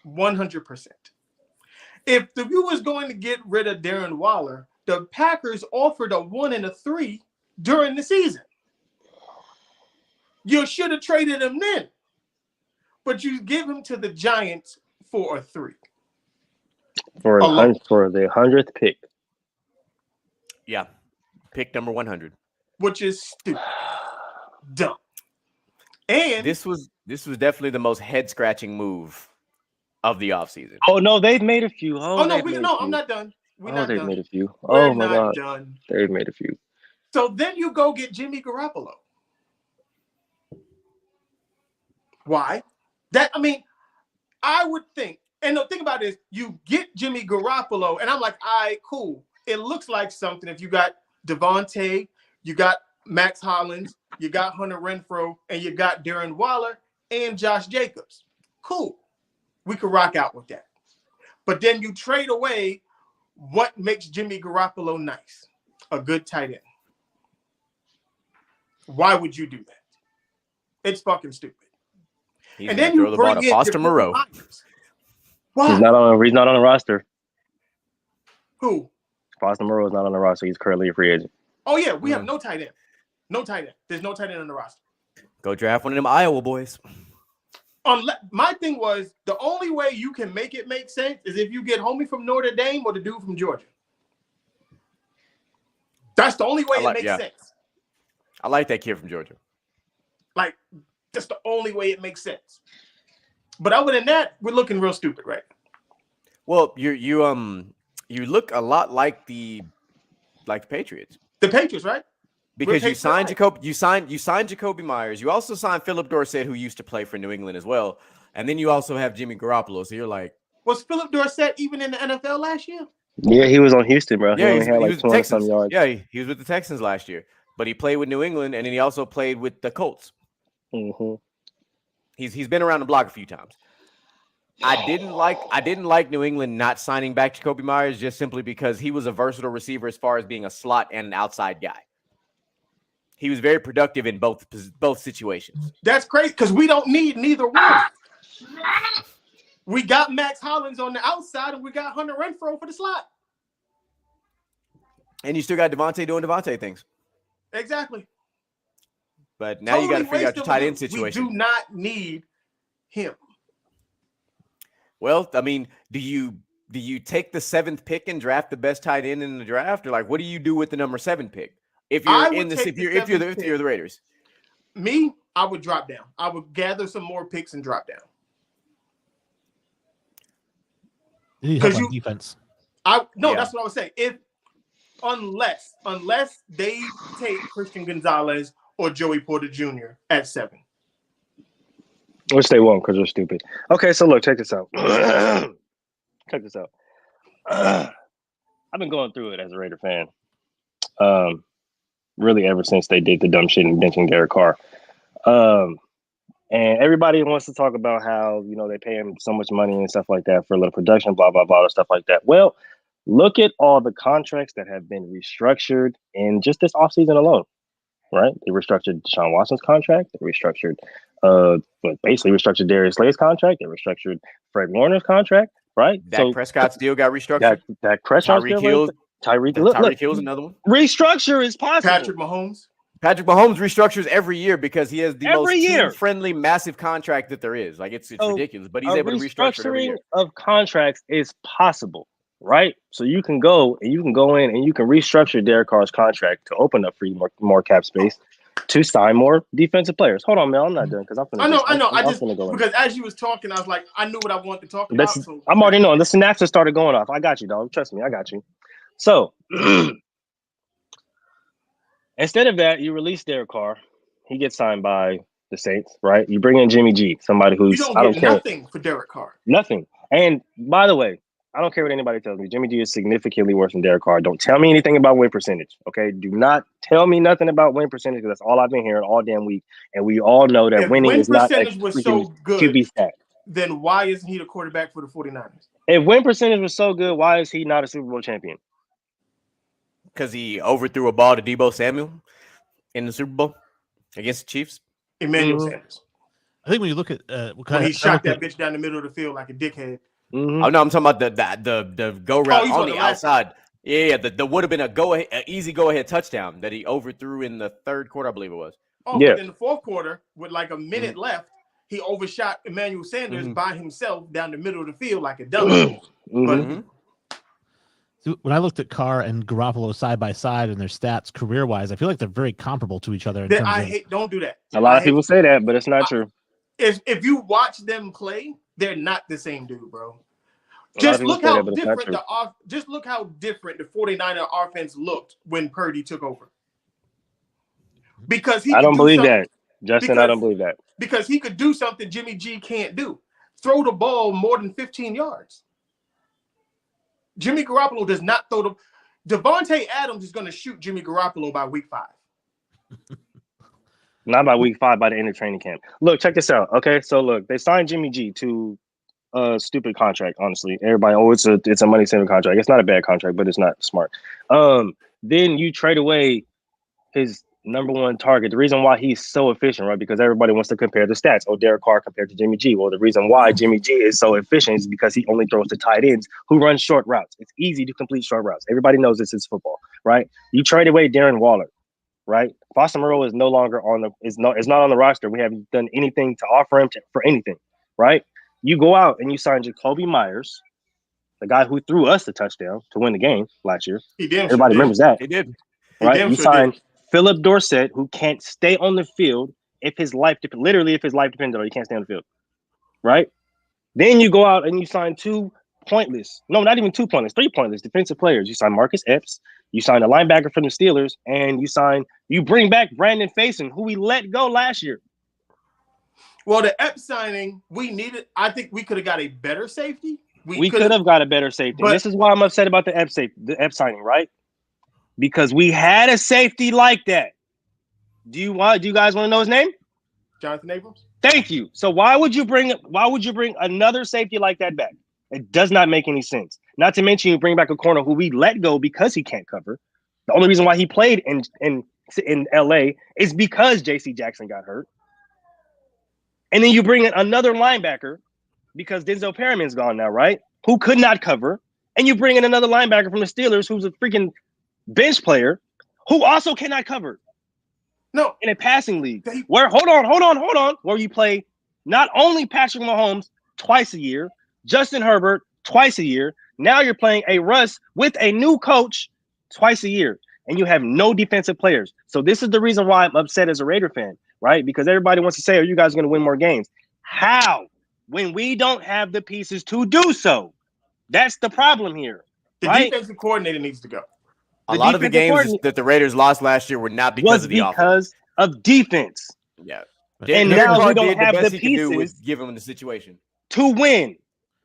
[SPEAKER 2] 100%. If you was going to get rid of Darren Waller, the Packers offered a 1 and a 3 during the season. You should have traded him then. But you give him to the Giants for a 3.
[SPEAKER 3] For the 100th pick.
[SPEAKER 4] Yeah. Pick number 100.
[SPEAKER 2] Which is stupid. Dumb. And
[SPEAKER 4] this was definitely the most head-scratching move of the offseason.
[SPEAKER 3] Oh no, they've made a few.
[SPEAKER 2] I'm not done.
[SPEAKER 3] They've made a few.
[SPEAKER 2] We're not done.
[SPEAKER 3] They've made a few.
[SPEAKER 2] So then you go get Jimmy Garoppolo. Why? I would think, and the thing about it is, you get Jimmy Garoppolo, and I'm like, all right, cool. It looks like something if you got Devontae, you got Max Hollins, you got Hunter Renfrow, and you got Darren Waller and Josh Jacobs. Cool. We could rock out with that. But then you trade away what makes Jimmy Garoppolo nice. A good tight end. Why would you do that? It's fucking stupid.
[SPEAKER 4] And then you bring in Foster Moreau.
[SPEAKER 2] Why?
[SPEAKER 3] He's not on the roster.
[SPEAKER 2] Who?
[SPEAKER 3] Foster Moreau is not on the roster. He's currently a free agent.
[SPEAKER 2] Oh yeah, we have no tight end. No tight end. There's no tight end on the roster.
[SPEAKER 4] Go draft one of them Iowa boys.
[SPEAKER 2] My thing was the only way you can make it make sense is if you get homie from Notre Dame or the dude from Georgia. That's the only way it makes sense.
[SPEAKER 4] I like that kid from Georgia.
[SPEAKER 2] Like, that's the only way it makes sense. But other than that, we're looking real stupid, right?
[SPEAKER 4] Well, you look a lot like the Patriots.
[SPEAKER 2] The Patriots, right?
[SPEAKER 4] Because you signed Jacoby Myers. You also signed Philip Dorsett, who used to play for New England as well. And then you also have Jimmy Garoppolo. So you're like,
[SPEAKER 2] was Philip Dorsett even in the NFL last year?
[SPEAKER 3] Yeah, he was on Houston, bro.
[SPEAKER 4] Yeah,
[SPEAKER 3] he only had like 20-some yards.
[SPEAKER 4] Yeah, he was with the Texans last year. but he played with New England, and then he also played with the Colts.
[SPEAKER 3] Mm-hmm.
[SPEAKER 4] He's been around the block a few times. I didn't like New England not signing back Jacoby Myers just simply because he was a versatile receiver as far as being a slot and an outside guy. He was very productive in both situations.
[SPEAKER 2] That's crazy because we don't need neither one. We got Max Hollins on the outside, and we got Hunter Renfrow for the slot.
[SPEAKER 4] And you still got Devontae doing Devontae things.
[SPEAKER 2] Exactly.
[SPEAKER 4] But now you got to figure out your tight end situation.
[SPEAKER 2] We do not need him.
[SPEAKER 4] Well, I mean, do you take the 7th pick and draft the best tight end in the draft, or like what do you do with the number 7 pick? If you're the Raiders.
[SPEAKER 2] Me, I would drop down. I would gather some more picks and drop down.
[SPEAKER 5] Because you defense.
[SPEAKER 2] That's what I would say. Unless they take Christian Gonzalez or Joey Porter Jr. at 7.
[SPEAKER 3] Which they won't because they're stupid. Okay, so look, check this out. Check this out. I've been going through it as a Raider fan. Really ever since they did the dumb shit and benching Derek Carr. And everybody wants to talk about how, they pay him so much money and stuff like that for a little production, blah, blah, blah, stuff like that. Well, look at all the contracts that have been restructured in just this offseason alone, right? They restructured Deshaun Watson's contract. They restructured, basically restructured Darius Slay's contract. They restructured Fred Warner's contract, right?
[SPEAKER 4] Dak Prescott's deal got restructured.
[SPEAKER 3] Dak Prescott's deal. Tyreek Hill's another one. Restructure is possible.
[SPEAKER 2] Patrick
[SPEAKER 4] Mahomes restructures every year because he has the most team-friendly, massive contract that there is. Like it's ridiculous, but he's able to restructure it every year.
[SPEAKER 3] Of contracts is possible, right? So you can go in and you can restructure Derek Carr's contract to open up for you more cap space to sign more defensive players. Hold on, man, I'm not done because
[SPEAKER 2] I know. Because as you was talking, I was like, I knew what I wanted to talk about.
[SPEAKER 3] I'm already knowing the synapses started going off. I got you, dog. Trust me, I got you. So instead of that, you release Derek Carr. He gets signed by the Saints, right? You bring in Jimmy G, somebody who's
[SPEAKER 2] you don't get nothing for Derek Carr.
[SPEAKER 3] Nothing. And by the way, I don't care what anybody tells me. Jimmy G is significantly worse than Derek Carr. Don't tell me anything about win percentage, okay? Do not tell me nothing about win percentage because that's all I've been hearing all damn week. And we all know that winning is not a QB stat.
[SPEAKER 2] Then why isn't he the quarterback for the 49ers?
[SPEAKER 3] If win percentage was so good, why is he not a Super Bowl champion?
[SPEAKER 4] Because he overthrew a ball to Deebo Samuel in the Super Bowl against the Chiefs.
[SPEAKER 2] Emmanuel Sanders.
[SPEAKER 5] I think when you look at
[SPEAKER 2] when he shot that bitch down the middle of the field like a dickhead.
[SPEAKER 3] Mm-hmm.
[SPEAKER 4] Oh no, I'm talking about the go route on the outside. Yeah, the would have been an easy go ahead touchdown that he overthrew in the 3rd quarter, I believe it was.
[SPEAKER 2] But in the 4th quarter, with like a minute left, he overshot Emmanuel Sanders by himself down the middle of the field like a dummy.
[SPEAKER 5] So when I looked at Carr and Garoppolo side by side and their stats career-wise, I feel like they're very comparable to each other.
[SPEAKER 2] Don't do that.
[SPEAKER 3] A lot of people say that, but it's not true.
[SPEAKER 2] If you watch them play, they're not the same dude, bro. Just look how different the 49er offense looked when Purdy took over. Because
[SPEAKER 3] I don't believe that. Justin, I don't believe that.
[SPEAKER 2] Because he could do something Jimmy G can't do. Throw the ball more than 15 yards. Jimmy Garoppolo does not throw the Devontae Adams is going to shoot Jimmy Garoppolo by week 5.
[SPEAKER 3] Not by week 5, by the end of training camp. Look, check this out. Okay, so look, they signed Jimmy G to a stupid contract, honestly. Everybody, it's a money-saving contract. It's not a bad contract, but it's not smart. Then you trade away his number one target. The reason why he's so efficient, right? Because everybody wants to compare the stats. Oh, Derek Carr compared to Jimmy G. Well, the reason why Jimmy G is so efficient is because he only throws to tight ends who run short routes. It's easy to complete short routes. Everybody knows this is football, right? You trade away Darren Waller, right? Foster Moreau is no longer is not on the roster. We haven't done anything to offer him for anything, right? You go out and you sign Jacoby Myers, the guy who threw us the touchdown to win the game last year. Everybody remembers that.
[SPEAKER 4] He did.
[SPEAKER 3] Right? You signed Philip Dorsett, who can't stay on the field if his life depends on it, he can't stay on the field. Right? Then you go out and you sign 2 pointless, no, not even 2 pointless, 3 pointless defensive players. You sign Marcus Epps, you sign a linebacker from the Steelers, and you bring back Brandon Faison, who we let go last year.
[SPEAKER 2] Well, the Epps signing, I think we could have got a better safety.
[SPEAKER 3] We could have got a better safety. This is why I'm upset about the Epps signing, right? Because we had a safety like that. Do you guys want to know his name?
[SPEAKER 2] Jonathan Abrams.
[SPEAKER 3] Thank you. So why would you bring another safety like that back? It does not make any sense. Not to mention you bring back a corner who we let go because he can't cover. The only reason why he played in LA is because JC Jackson got hurt. And then you bring in another linebacker because Denzel Perriman's gone now, right? Who could not cover. And you bring in another linebacker from the Steelers who's a freaking bench player who also cannot cover.
[SPEAKER 2] No.
[SPEAKER 3] In a passing league. Hold on. Where you play not only Patrick Mahomes twice a year, Justin Herbert twice a year. Now you're playing a Russ with a new coach twice a year. And you have no defensive players. So this is the reason why I'm upset as a Raider fan, right? Because everybody wants to say, are you guys going to win more games? How? When we don't have the pieces to do so. That's the problem here.
[SPEAKER 2] The
[SPEAKER 3] right?
[SPEAKER 2] defensive coordinator needs to go.
[SPEAKER 4] A lot of the games that the Raiders lost last year were not because of the offense.
[SPEAKER 3] Because of defense.
[SPEAKER 4] Yeah.
[SPEAKER 3] And now we don't have the pieces
[SPEAKER 4] give him the situation
[SPEAKER 3] to win.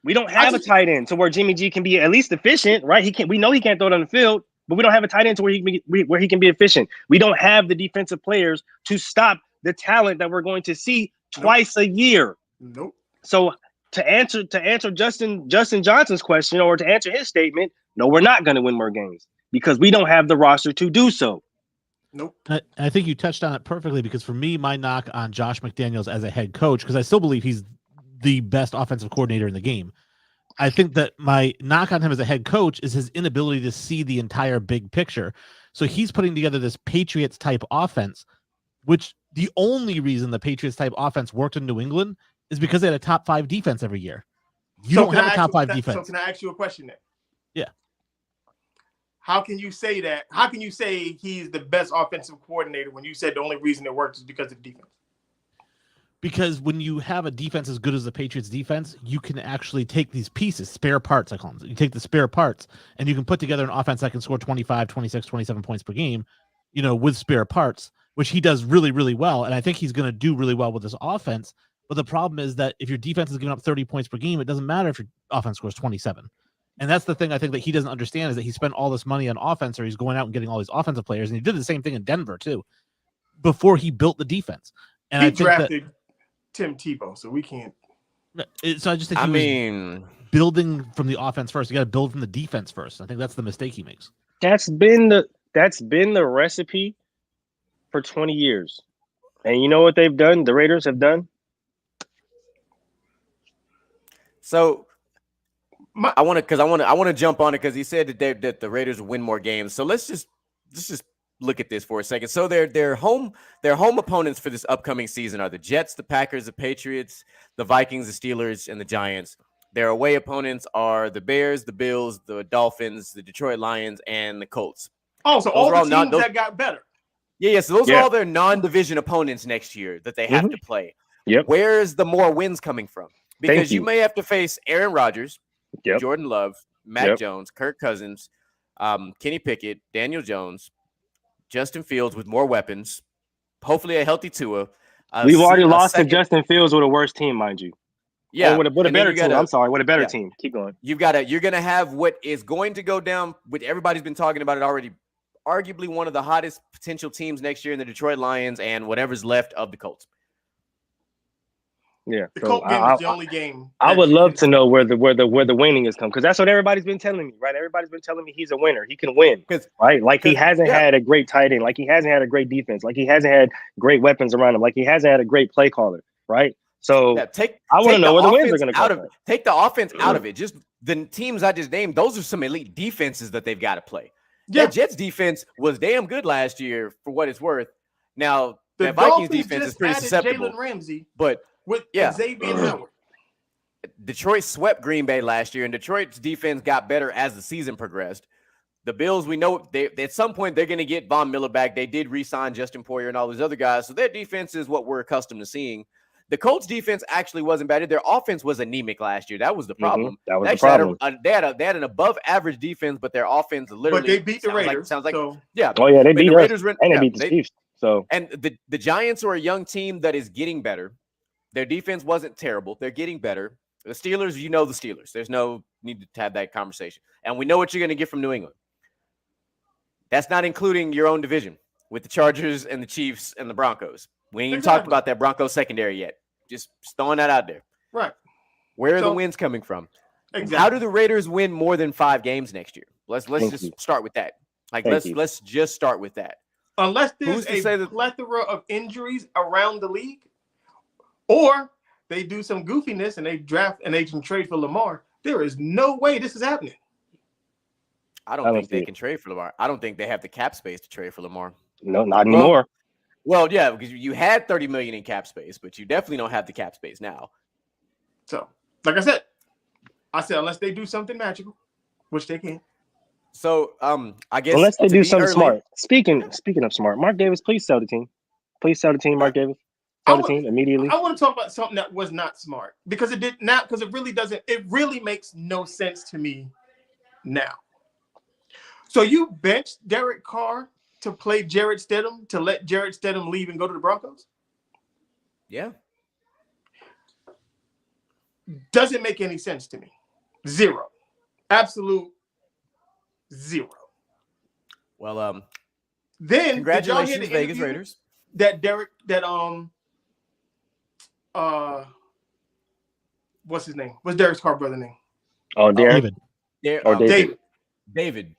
[SPEAKER 3] We don't have a tight end to where Jimmy G can be at least efficient, right? We know he can't throw it on the field, but we don't have a tight end to where he can be efficient. We don't have the defensive players to stop the talent that we're going to see twice a year.
[SPEAKER 2] Nope.
[SPEAKER 3] So to answer Justin Johnson's question, or to answer his statement, no, we're not going to win more games because we don't have the roster to do so.
[SPEAKER 2] Nope.
[SPEAKER 5] I think you touched on it perfectly, because for me, my knock on Josh McDaniels as a head coach, because I still believe he's the best offensive coordinator in the game. I think that my knock on him as a head coach is his inability to see the entire big picture. So he's putting together this Patriots type offense, which the only reason the Patriots type offense worked in New England is because they had a top 5 defense every year. You don't have a top 5 defense.
[SPEAKER 2] So can I ask you a question then?
[SPEAKER 5] Yeah.
[SPEAKER 2] How can you say that? How can you say he's the best offensive coordinator when you said the only reason it works is because of defense?
[SPEAKER 5] Because when you have a defense as good as the Patriots defense, you can actually take these pieces, spare parts, I call them. You take the spare parts and you can put together an offense that can score 25, 26, 27 points per game, with spare parts, which he does really, really well. And I think he's going to do really well with this offense. But the problem is that if your defense is giving up 30 points per game, it doesn't matter if your offense scores 27. And that's the thing I think that he doesn't understand, is that he spent all this money on offense, or he's going out and getting all these offensive players. And he did the same thing in Denver too, before he built the defense. And
[SPEAKER 2] he
[SPEAKER 5] I think
[SPEAKER 2] drafted Tim Tebow, so we can't.
[SPEAKER 5] So I just think he was building from the offense first. You got to build from the defense first. I think that's the mistake he makes.
[SPEAKER 3] That's been the recipe for 20 years. And you know what they've done? The Raiders have
[SPEAKER 4] So I want to jump on it because he said that the Raiders will win more games. So let's just look at this for a second. So their home opponents for this upcoming season are the Jets, the Packers, the Patriots, the Vikings, the Steelers, and the Giants. Their away opponents are the Bears, the Bills, the Dolphins, the Detroit Lions, and the Colts.
[SPEAKER 2] Oh, so all the teams that got better.
[SPEAKER 4] Yeah. So those are all their non-division opponents next year that they have to play.
[SPEAKER 3] Yep.
[SPEAKER 4] Where's the more wins coming from? Because you may have to face Aaron Rodgers, Jordan Love, Mac Jones, Kirk Cousins, Kenny Pickett, Daniel Jones, Justin Fields with more weapons, hopefully a healthy Tua.
[SPEAKER 3] We've already lost to Justin Fields with a worse team, mind you.
[SPEAKER 4] Yeah,
[SPEAKER 3] with a better team. I'm sorry, with a better team. Keep going.
[SPEAKER 4] You're gonna have what is going to go down. With everybody's been talking about it already. Arguably one of the hottest potential teams next year in the Detroit Lions and whatever's left of the Colts.
[SPEAKER 3] Yeah,
[SPEAKER 2] the Colts game is the only game.
[SPEAKER 3] I would love to know where the winning is come, because that's what everybody's been telling me, right? Everybody's been telling me he's a winner. He can win, right? Like he hasn't had a great tight end, like he hasn't had a great defense, like he hasn't had great weapons around him, like he hasn't had a great play caller, right? So I want to know where the wins are going to come from.
[SPEAKER 4] Take the offense out of it. Just the teams I just named; those are some elite defenses that they've got to play. Yeah, Jets defense was damn good last year, for what it's worth. Now the Vikings defense is pretty susceptible.
[SPEAKER 2] Jalen Ramsey,
[SPEAKER 4] but
[SPEAKER 2] with Xavier Howard.
[SPEAKER 4] Detroit swept Green Bay last year, and Detroit's defense got better as the season progressed. The Bills, we know at some point they're going to get Von Miller back. They did re-sign Justin Poyer and all these other guys, so their defense is what we're accustomed to seeing. The Colts defense actually wasn't bad. Their offense was anemic last year. That was the problem.
[SPEAKER 3] That was the problem.
[SPEAKER 4] They had an above average defense, but their offense literally.
[SPEAKER 2] But they beat the Raiders.
[SPEAKER 4] Sounds like
[SPEAKER 2] so.
[SPEAKER 4] Yeah.
[SPEAKER 3] Oh yeah, they beat the Raiders and they beat the Chiefs. So
[SPEAKER 4] and the Giants are a young team that is getting better. Their defense wasn't terrible. They're getting better. The Steelers, the Steelers. There's no need to have that conversation. And we know what you're going to get from New England. That's not including your own division. with the Chargers and the Chiefs and the Broncos. We ain't even
[SPEAKER 2] Exactly.
[SPEAKER 4] talked about that Broncos secondary yet. Just throwing that out there.
[SPEAKER 2] Right.
[SPEAKER 4] Where are the wins coming from?
[SPEAKER 2] Exactly.
[SPEAKER 4] How do the Raiders win more than 5 games next year? Let's just start with that. Like let's just start with that.
[SPEAKER 2] Unless there's a plethora of injuries around the league, or they do some goofiness and they draft and they can trade for Lamar, there is no way this is happening.
[SPEAKER 4] I don't think they can trade for Lamar. I don't think they have the cap space to trade for Lamar.
[SPEAKER 3] No, not anymore.
[SPEAKER 4] Well, yeah, because you had $30 million in cap space, but you definitely don't have the cap space now.
[SPEAKER 2] So, like I said unless they do something magical, which they can.
[SPEAKER 4] So, I guess
[SPEAKER 3] unless they do something smart. Speaking of smart, Mark Davis, please sell the team. Please sell the team, Mark Davis. Sell the team immediately.
[SPEAKER 2] I want to talk about something that was not smart because it did not. Because it really doesn't. It really makes no sense to me now. So you benched Derek Carr to play Jarrett Stidham to let Jarrett Stidham leave and go to the Broncos?
[SPEAKER 4] Yeah.
[SPEAKER 2] Doesn't make any sense to me. Zero. Absolute zero.
[SPEAKER 4] Well,
[SPEAKER 2] then
[SPEAKER 4] congratulations, Vegas Raiders.
[SPEAKER 2] That what's his name? What's Derek Carr's brother name?
[SPEAKER 3] Oh, David.
[SPEAKER 4] David.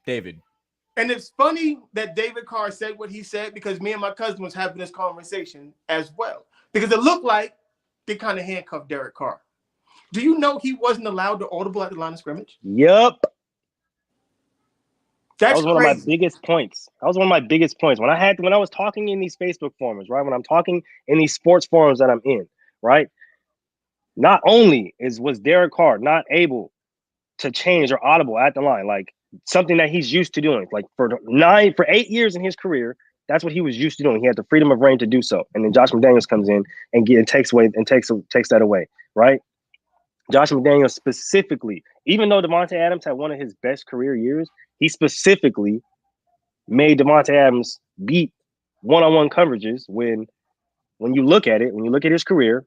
[SPEAKER 2] And it's funny that David Carr said what he said because me and my cousin was having this conversation as well. Because it looked like they kind of handcuffed Derek Carr. Do you know he wasn't allowed to audible at the line of scrimmage?
[SPEAKER 3] Yep.
[SPEAKER 2] That
[SPEAKER 3] was one of my biggest points. When I was talking in these Facebook forums, right? When I'm talking in these sports forums that I'm in, right? Not only was Derek Carr not able to change or audible at the line, like something that he's used to doing, like for 8 years in his career, that's what he was used to doing. He had the freedom of reign to do so. And then Josh McDaniels comes in and takes that away, right? Josh McDaniels specifically, even though Devontae Adams had one of his best career years, he specifically made Devontae Adams beat one-on-one coverages when you look at his career,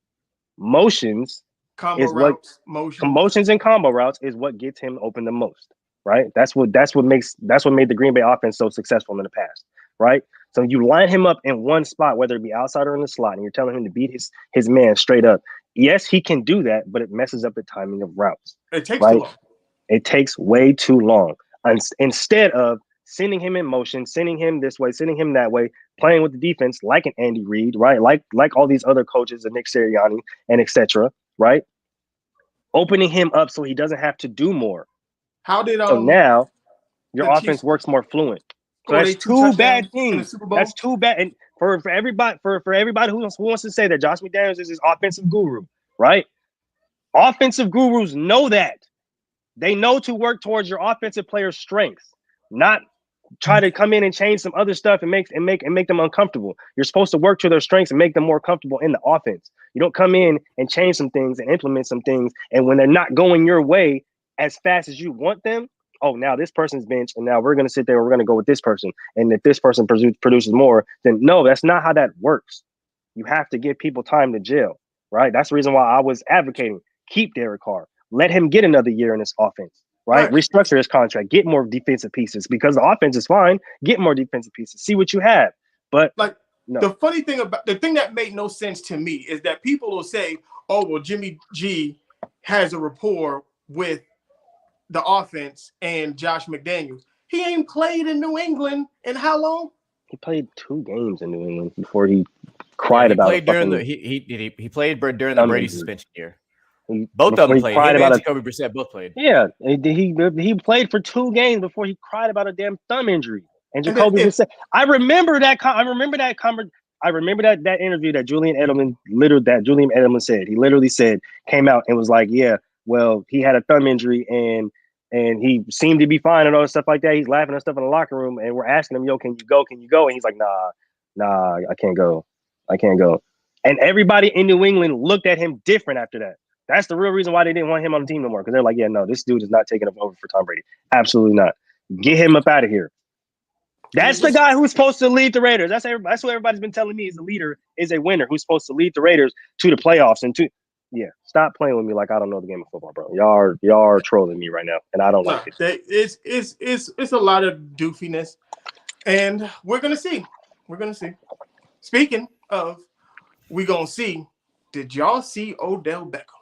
[SPEAKER 3] motions and combo routes is what gets him open the most, right? That's what made the Green Bay offense so successful in the past, right? So you line him up in one spot, whether it be outside or in the slot, and you're telling him to beat his man straight up. Yes, he can do that, but it messes up the timing of routes.
[SPEAKER 2] It takes too long.
[SPEAKER 3] It takes way too long. Instead of sending him in motion, sending him this way, sending him that way, playing with the defense like an Andy Reid, right? Like all these other coaches, and Nick Sirianni and etc., right? Opening him up so he doesn't have to do more. So now your offense works more fluent. So that's two bad things. That's too bad. And for everybody who wants to say that Josh McDaniels is his offensive guru, right? Offensive gurus know that. They know to work towards your offensive players' strengths, not try to come in and change some other stuff and make them uncomfortable. You're supposed to work to their strengths and make them more comfortable in the offense. You don't come in and change some things and implement some things, and when they're not going your way as fast as you want them, oh, now this person's benched, and now we're going to sit there and we're going to go with this person. And if this person produces more, then no, that's not how that works. You have to give people time to gel, right? That's the reason why I was advocating keep Derek Carr. Let him get another year in this offense, right? Restructure his contract, get more defensive pieces because the offense is fine. Get more defensive pieces, see what you have. But
[SPEAKER 2] the funny thing about the thing that made no sense to me is that people will say, oh, well, Jimmy G has a rapport with the offense and Josh McDaniels. He ain't played in New England in how long?
[SPEAKER 3] He played 2 games in New England before he cried about it.
[SPEAKER 4] He played during the Brady suspension year. Both of them played. Him and Jacoby Brissett both played.
[SPEAKER 3] Yeah, he played for 2 games before he cried about a damn thumb injury. And Jacoby Brissett. I remember that interview that Julian Edelman said. He literally came out and was like, yeah, well, he had a thumb injury and he seemed to be fine and all that stuff like that. He's laughing and stuff in the locker room, and we're asking him, yo, can you go? And he's like, nah, I can't go. And everybody in New England looked at him different after that. That's the real reason why they didn't want him on the team no more, because they're like, yeah, no, this dude is not taking over for Tom Brady. Absolutely not. Get him up out of here. That's the guy who's supposed to lead the Raiders. That's what everybody's been telling me is a leader, is a winner, who's supposed to lead the Raiders to the playoffs and stop playing with me like I don't know the game of football, bro. Y'all are trolling me right now, and I don't like it.
[SPEAKER 2] It's a lot of doofiness, and we're gonna see. We're gonna see. Speaking of, we gonna see. Did y'all see Odell Beckham?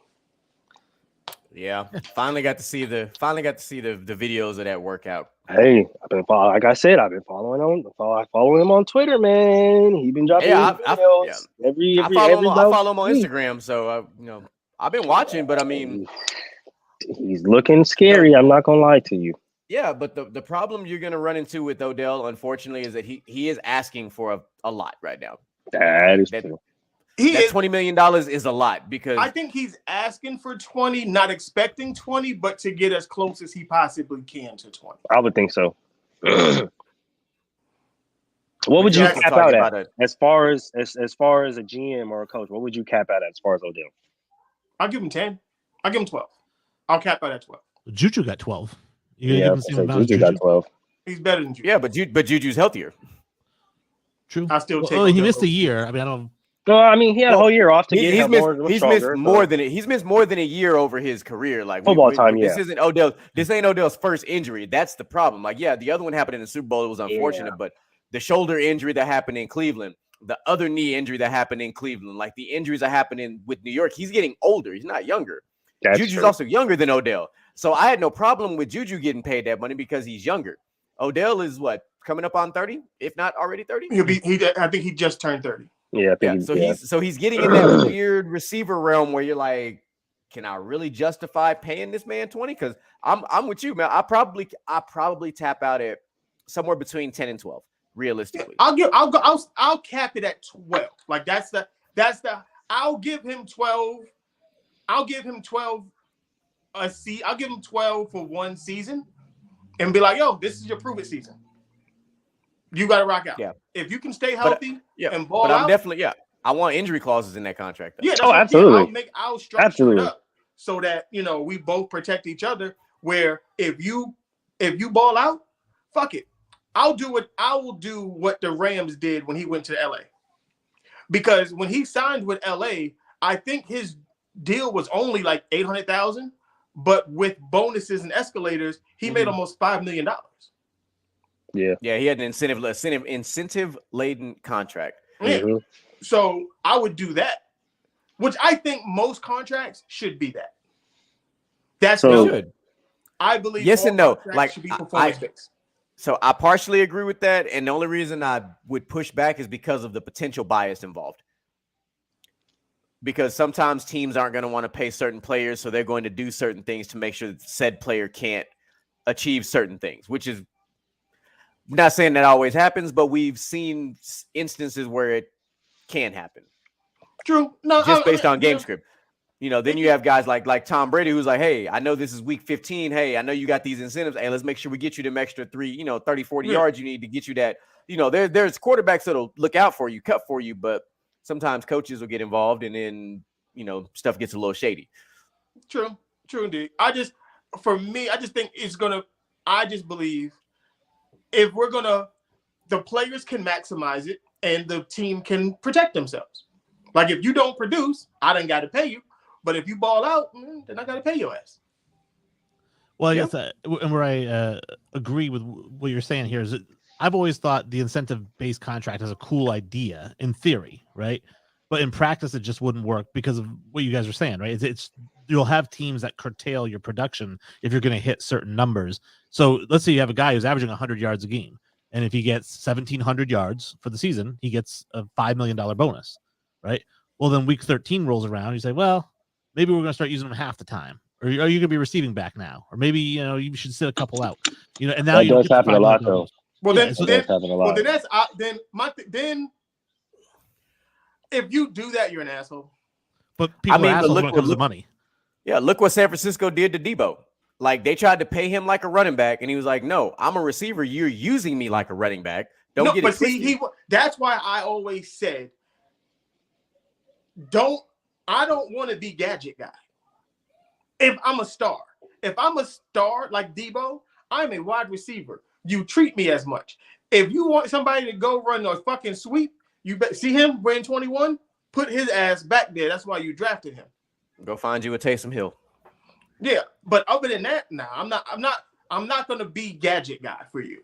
[SPEAKER 4] Yeah, finally got to see the videos of that workout.
[SPEAKER 3] Hey, I've been following. Like I said, I've been following him on Twitter, man. He's been dropping videos every
[SPEAKER 4] I follow him on Instagram, so I've been watching. But I mean,
[SPEAKER 3] he's looking scary. I'm not gonna lie to you.
[SPEAKER 4] Yeah, but the problem you're gonna run into with Odell, unfortunately, is that he is asking for a lot right now.
[SPEAKER 3] That is true.
[SPEAKER 4] That $20 million is a lot because
[SPEAKER 2] I think he's asking for 20, not expecting 20, but to get as close as he possibly can to 20.
[SPEAKER 3] I would think so. What would you cap out at as far as a GM or a coach? What would you cap out at as far as Odell?
[SPEAKER 2] I'll give him 10. I'll give him 12. I'll cap out at 12.
[SPEAKER 5] Juju got 12.
[SPEAKER 3] Juju got 12.
[SPEAKER 2] He's better than Juju.
[SPEAKER 4] Yeah, but Juju's healthier.
[SPEAKER 5] True.
[SPEAKER 2] I still take.
[SPEAKER 5] He missed a year. I mean, I don't.
[SPEAKER 3] No, I mean he had a whole year off to get.
[SPEAKER 4] He's missed more than a year over his career. Like
[SPEAKER 3] football time.
[SPEAKER 4] This isn't Odell. This ain't Odell's first injury. That's the problem. Like, yeah, the other one happened in the Super Bowl. It was unfortunate, but the shoulder injury that happened in Cleveland, the other knee injury that happened in Cleveland, like the injuries that happened with New York. He's getting older. He's not younger. Juju's also younger than Odell. So I had no problem with Juju getting paid that money because he's younger. Odell is coming up on 30, if not already 30.
[SPEAKER 2] I think he just turned 30.
[SPEAKER 3] Yeah.
[SPEAKER 4] He's getting in that weird receiver realm where you're like, can I really justify paying this man 20? Because I'm with you, man. I probably tap out at somewhere between 10 and 12, realistically.
[SPEAKER 2] I'll cap it at 12. Like that's the I'll give him 12. I'll give him 12 I'll give him 12 for one season and be like, yo, this is your prove it season. You got to rock out.
[SPEAKER 4] Yeah.
[SPEAKER 2] If you can stay healthy and ball
[SPEAKER 4] but I'm
[SPEAKER 2] out.
[SPEAKER 4] definitely, I want injury clauses in that contract. Though.
[SPEAKER 2] Yeah,
[SPEAKER 3] absolutely.
[SPEAKER 2] I'll structure it up so that, we both protect each other where if you ball out, fuck it. I will do what the Rams did when he went to LA. Because when he signed with LA, I think his deal was only like $800,000, but with bonuses and escalators, he made almost $5 million.
[SPEAKER 3] Yeah,
[SPEAKER 4] he had an incentive laden contract.
[SPEAKER 2] Yeah. Mm-hmm. So I would do that, which I think most contracts should be that. That's good. I believe
[SPEAKER 4] yes and no. Like
[SPEAKER 2] should be performance based.
[SPEAKER 4] So I partially agree with that, and the only reason I would push back is because of the potential bias involved. Because sometimes teams aren't going to want to pay certain players, so they're going to do certain things to make sure that said player can't achieve certain things, which is not saying that always happens, but we've seen instances where it can happen.
[SPEAKER 2] True. No,
[SPEAKER 4] just based on game script. Then you have guys like Tom Brady, who's like, hey, I know this is week 15. Hey, I know you got these incentives. Hey, let's make sure we get you them extra 30, 40 yards you need to get you that. There's quarterbacks that'll look out for you, cut for you, but sometimes coaches will get involved and then, stuff gets a little shady.
[SPEAKER 2] True indeed. I just think I just believe if the players can maximize it and the team can protect themselves. Like if you don't produce, I done got to pay you. But if you ball out, then I got to pay your ass.
[SPEAKER 5] Well, I guess and where I agree with what you're saying here is that I've always thought the incentive-based contract is a cool idea in theory, right? But in practice, it just wouldn't work because of what you guys are saying, right? It's you'll have teams that curtail your production if you're going to hit certain numbers. So let's say you have a guy who's averaging 100 yards a game, and if he gets 1,700 yards for the season, he gets a $5 million bonus, right? Well, then week 13 rolls around, you say, well, maybe we're going to start using him half the time. Or are you going to be receiving back now? Or maybe, you should sit a couple out. And now
[SPEAKER 3] that does happen a lot, though.
[SPEAKER 2] Well, then if you do that, you're an asshole.
[SPEAKER 5] But people are assholes when it comes to money.
[SPEAKER 4] Yeah, look what San Francisco did to Debo. Like, they tried to pay him like a running back, and he was like, no, I'm a receiver. You're using me like a running back. Don't get it twisted.
[SPEAKER 2] That's why I always said, I don't want to be gadget guy. If I'm a star like Debo, I'm a wide receiver. You treat me as much. If you want somebody to go run a fucking sweep, you see him wearing 21, put his ass back there. That's why you drafted him.
[SPEAKER 4] Go find you a Taysom Hill.
[SPEAKER 2] Yeah, but other than that, I'm not gonna be gadget guy for you.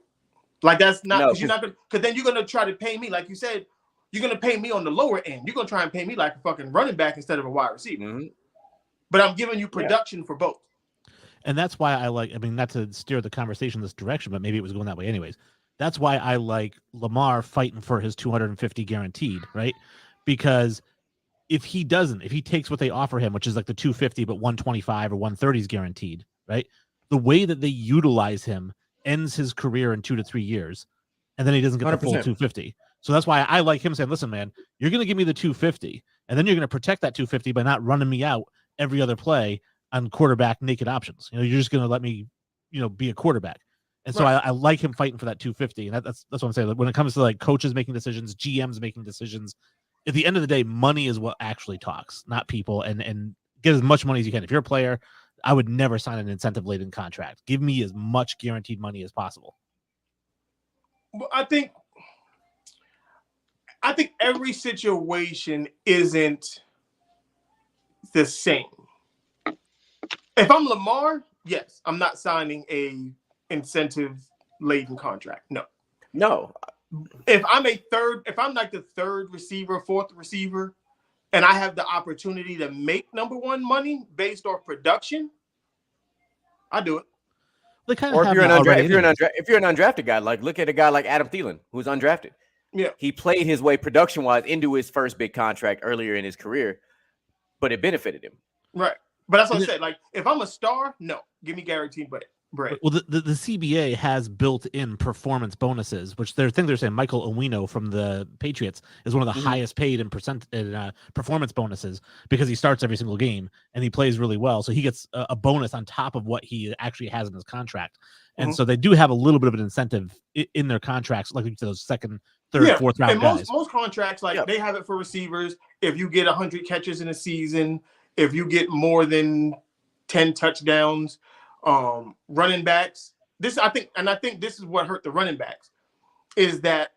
[SPEAKER 2] Like that's not
[SPEAKER 4] No,
[SPEAKER 2] because you're not gonna because then you're gonna try to pay me like you said. You're gonna pay me on the lower end. You're gonna try and pay me like a fucking running back instead of a wide receiver.
[SPEAKER 4] Mhm.
[SPEAKER 2] But I'm giving you production for both.
[SPEAKER 5] And that's why I like, I mean, not to steer the conversation this direction, but maybe it was going that way anyways. That's why I like Lamar fighting for his 250 guaranteed, right? Because if he takes what they offer him, which is like the 250, but 125 or 130 is guaranteed, right? The way that they utilize him ends his career in 2 to 3 years, and then he doesn't get the full 250. So that's why I like him saying, listen, man, you're going to give me the 250, and then you're going to protect that 250 by not running me out every other play on quarterback naked options. You're just going to let me, be a quarterback. And so I like him fighting for that 250. And that's what I'm saying. Like, when it comes to like coaches making decisions, GMs making decisions, at the end of the day, money is what actually talks, not people. And get as much money as you can. If you're a player, I would never sign an incentive-laden contract. Give me as much guaranteed money as possible.
[SPEAKER 2] Well, I think every situation isn't the same. If I'm Lamar, yes, I'm not signing a incentive-laden contract. No. If I'm like the third receiver, fourth receiver, and I have the opportunity to make number one money based off production, I do it.
[SPEAKER 5] They kind
[SPEAKER 4] Or
[SPEAKER 5] of
[SPEAKER 4] if you're an undrafted guy, like look at a guy like Adam Thielen, who's undrafted.
[SPEAKER 2] Yeah,
[SPEAKER 4] he played his way production-wise into his first big contract earlier in his career, but it benefited him.
[SPEAKER 2] Right. But that's what I said. Like, if I'm a star, no, give me guaranteed bread.
[SPEAKER 5] Well, the CBA has built-in performance bonuses, which they're saying Michael Owino from the Patriots is one of the highest paid in performance bonuses because he starts every single game and he plays really well. So he gets a bonus on top of what he actually has in his contract. And so they do have a little bit of an incentive in their contracts, like those second, third, fourth round guys.
[SPEAKER 2] Most contracts, they have it for receivers. If you get 100 catches in a season, if you get more than 10 touchdowns, running backs. I think this is what hurt the running backs is that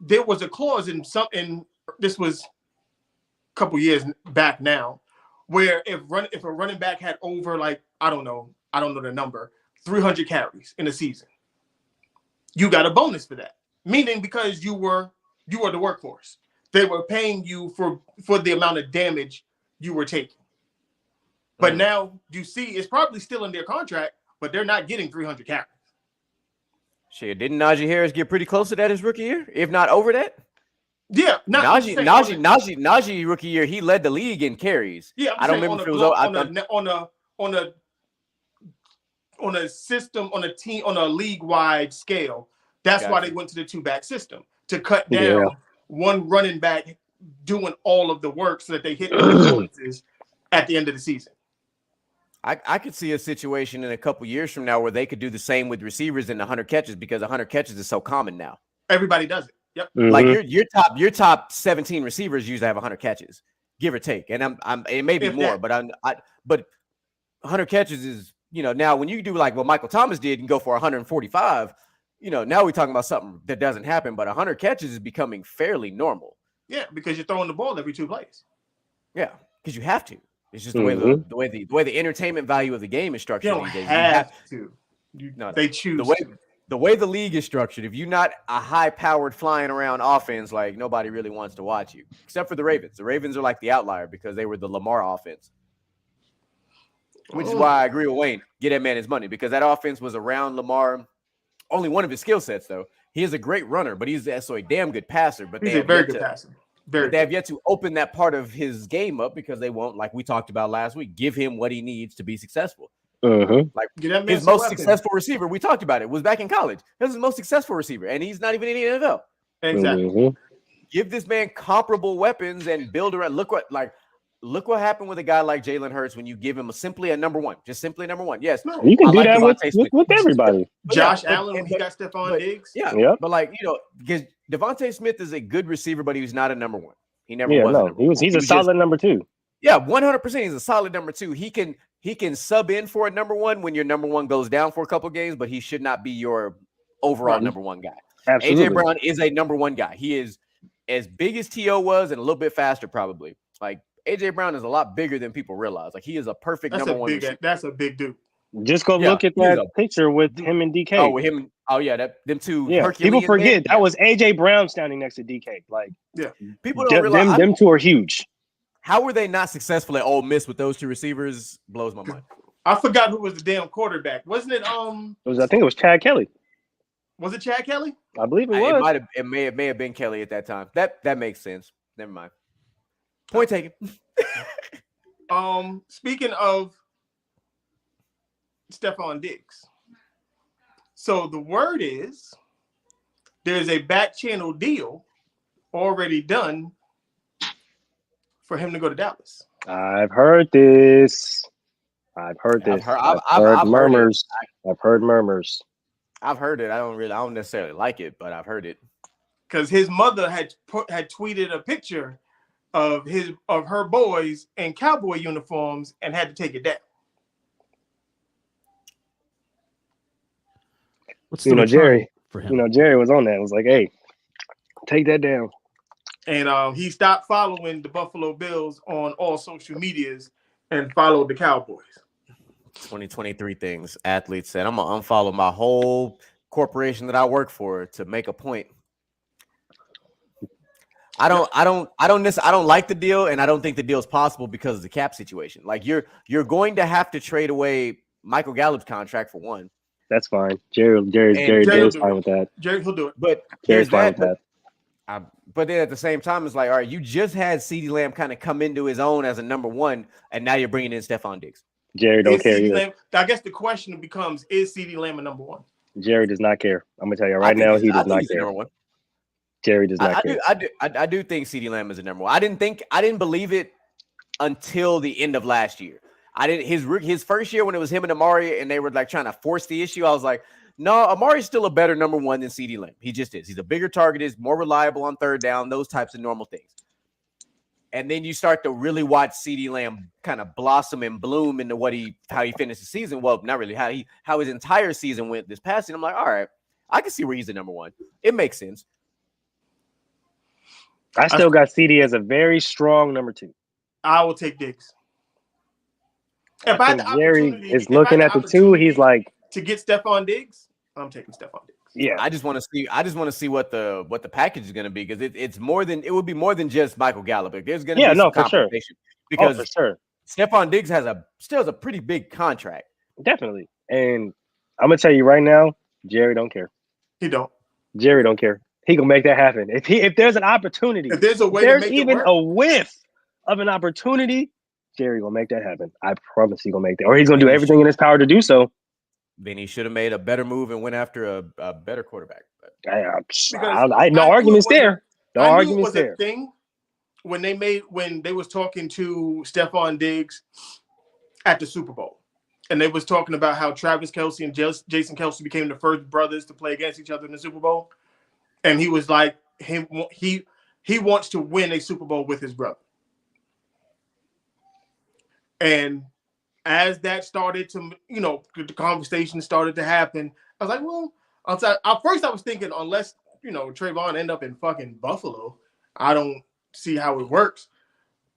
[SPEAKER 2] there was a clause in this was a couple years back now, where if a running back had over I don't know the number, 300 carries in a season, you got a bonus for that. Meaning because you were the workhorse, they were paying you for the amount of damage you were taking. But now you see it's probably still in their contract, but they're not getting 300 carries.
[SPEAKER 4] Shit, didn't Najee Harris get pretty close to that his rookie year, if not over that?
[SPEAKER 2] Yeah,
[SPEAKER 4] Najee rookie year, he led the league in carries.
[SPEAKER 2] Yeah,
[SPEAKER 4] I don't remember if it was on a system, on a team, on a league-wide scale. That's why they went to the two-back system to cut down one running back doing all of the work so that they hit the performances at the end of the season. I could see a situation in a couple years from now where they could do the same with receivers in 100 catches because 100 catches is so common now.
[SPEAKER 2] Everybody does it. Yep.
[SPEAKER 4] Like your top 17 receivers usually have 100 catches, give or take. And it may be more, but 100 catches is, now when you do like what Michael Thomas did and go for 145, now we're talking about something that doesn't happen, but 100 catches is becoming fairly normal.
[SPEAKER 2] Yeah, because you're throwing the ball every 2 plays.
[SPEAKER 4] Yeah, because you have to. It's just the way the entertainment value of the game is structured.
[SPEAKER 2] You don't have to. They choose.
[SPEAKER 4] The way the league is structured, if you're not a high-powered flying around offense, like nobody really wants to watch you, except for the Ravens. The Ravens are like the outlier because they were the Lamar offense, which is why I agree with Wayne. Get that man his money because that offense was around Lamar. Only one of his skill sets, though. He is a great runner, but he's also a damn good passer. But
[SPEAKER 2] he's a very good passer.
[SPEAKER 4] They have yet to open that part of his game up because they won't, like we talked about last week, give him what he needs to be successful. Like his most successful receiver, we talked about it, was back in college. That's his most successful receiver, and he's not even in the NFL.
[SPEAKER 2] Exactly.
[SPEAKER 4] Give this man comparable weapons and build around. Look what happened with a guy like Jalen Hurts when you give him simply a number one. Yes,
[SPEAKER 3] you can do that with everybody.
[SPEAKER 2] Josh Allen, when he got Stephon Diggs.
[SPEAKER 4] Yeah, but because Devontae Smith is a good receiver, but he was not a number one. He never was.
[SPEAKER 3] No, he's a solid number 2.
[SPEAKER 4] Yeah, 100%. He's a solid number 2. He can sub in for a number 1 when your number 1 goes down for a couple games, but he should not be your overall number 1 guy.
[SPEAKER 3] Absolutely.
[SPEAKER 4] AJ Brown is a number 1 guy. He is as big as T.O. was and a little bit faster, probably. Like AJ Brown is a lot bigger than people realize. Like he is a perfect number 1 receiver.
[SPEAKER 2] That's a big dude.
[SPEAKER 3] Just go look at that picture with him and DK.
[SPEAKER 4] Oh, with him. Oh, yeah, them two.
[SPEAKER 3] Yeah,
[SPEAKER 4] Herculean
[SPEAKER 3] people forget
[SPEAKER 4] men.
[SPEAKER 3] that was AJ Brown standing next to DK. Like,
[SPEAKER 2] yeah,
[SPEAKER 4] people don't realize
[SPEAKER 3] them two are huge.
[SPEAKER 4] How were they not successful at Ole Miss with those two receivers? Blows my mind.
[SPEAKER 2] I forgot who was the damn quarterback. Wasn't it?
[SPEAKER 3] I think it was Chad Kelly.
[SPEAKER 2] Was it Chad Kelly?
[SPEAKER 3] I believe it was.
[SPEAKER 4] It may have been Kelly at that time. That makes sense. Never mind. Point taken.
[SPEAKER 2] Speaking of Stephon Diggs, so the word is there's a back channel deal already done for him to go to Dallas.
[SPEAKER 3] I've heard this. I've heard murmurs. I've heard murmurs.
[SPEAKER 4] I've heard it. I don't necessarily like it, but I've heard it.
[SPEAKER 2] Because his mother had tweeted a picture of her boys in cowboy uniforms and had to take it down.
[SPEAKER 3] Jerry for him? Jerry was on that. It was like, hey, take that down.
[SPEAKER 2] And he stopped following the Buffalo Bills on all social medias and followed the Cowboys.
[SPEAKER 4] 2023 things. Athletes said, I'm gonna unfollow my whole corporation that I work for to make a point. I don't like the deal, and I don't think the deal is possible because of the cap situation. Like you're going to have to trade away Michael Gallup's contract for one.
[SPEAKER 3] That's fine. Jerry's fine with that.
[SPEAKER 2] Jerry, he'll do it.
[SPEAKER 4] But
[SPEAKER 3] Jerry's fine with that.
[SPEAKER 4] But then at the same time, it's like, all right, you just had CeeDee Lamb kind of come into his own as a number one, and now you're bringing in Stephon Diggs.
[SPEAKER 3] Jerry don't care either.
[SPEAKER 2] I guess the question becomes, is CeeDee Lamb a number one?
[SPEAKER 3] Jerry does not care. I'm going to tell you right now, he does not care.
[SPEAKER 4] Number one.
[SPEAKER 3] Jerry does not care.
[SPEAKER 4] I do think CeeDee Lamb is a number one. I didn't believe it until the end of last year. His first year when it was him and Amari and they were like trying to force the issue, I was like, no, Amari's still a better number one than CeeDee Lamb. He just is. He's a bigger target, is more reliable on third down, those types of normal things. And then you start to really watch CeeDee Lamb kind of blossom and bloom into how he finished the season. Well, not really how his entire season went this past season. I'm like, all right, I can see where he's the number one. It makes sense.
[SPEAKER 3] I still got CD as a very strong number two.
[SPEAKER 2] I will take Diggs.
[SPEAKER 3] If Jerry is looking at the two, he's like,
[SPEAKER 2] to get Stephon Diggs, I'm taking Stephon Diggs.
[SPEAKER 3] Yeah,
[SPEAKER 4] I just want to see what the package is going to be, because it would be more than just Michael Gallup. There's going to be some compensation because
[SPEAKER 3] for sure.
[SPEAKER 4] Stephon Diggs still has a pretty big contract.
[SPEAKER 3] Definitely, and I'm gonna tell you right now, Jerry don't care.
[SPEAKER 2] He don't.
[SPEAKER 3] Jerry don't care. He gonna make that happen. If there's an opportunity,
[SPEAKER 2] if there's a way,
[SPEAKER 3] there's
[SPEAKER 2] to make
[SPEAKER 3] even a whiff of an opportunity, Jerry gonna make that happen. I promise he gonna make that, or he's gonna do everything in his power to do so.
[SPEAKER 4] Then he should have made a better move and went after a better quarterback.
[SPEAKER 3] No arguments there. No arguments there.
[SPEAKER 2] Thing when they was talking to Stephon Diggs at the Super Bowl, and they was talking about how Travis Kelce and Jason Kelce became the first brothers to play against each other in the Super Bowl, and he was like, he wants to win a Super Bowl with his brother, and as that started to, the conversation started to happen, I was like, well, at first I was thinking, unless, Trayvon end up in fucking Buffalo, I don't see how it works.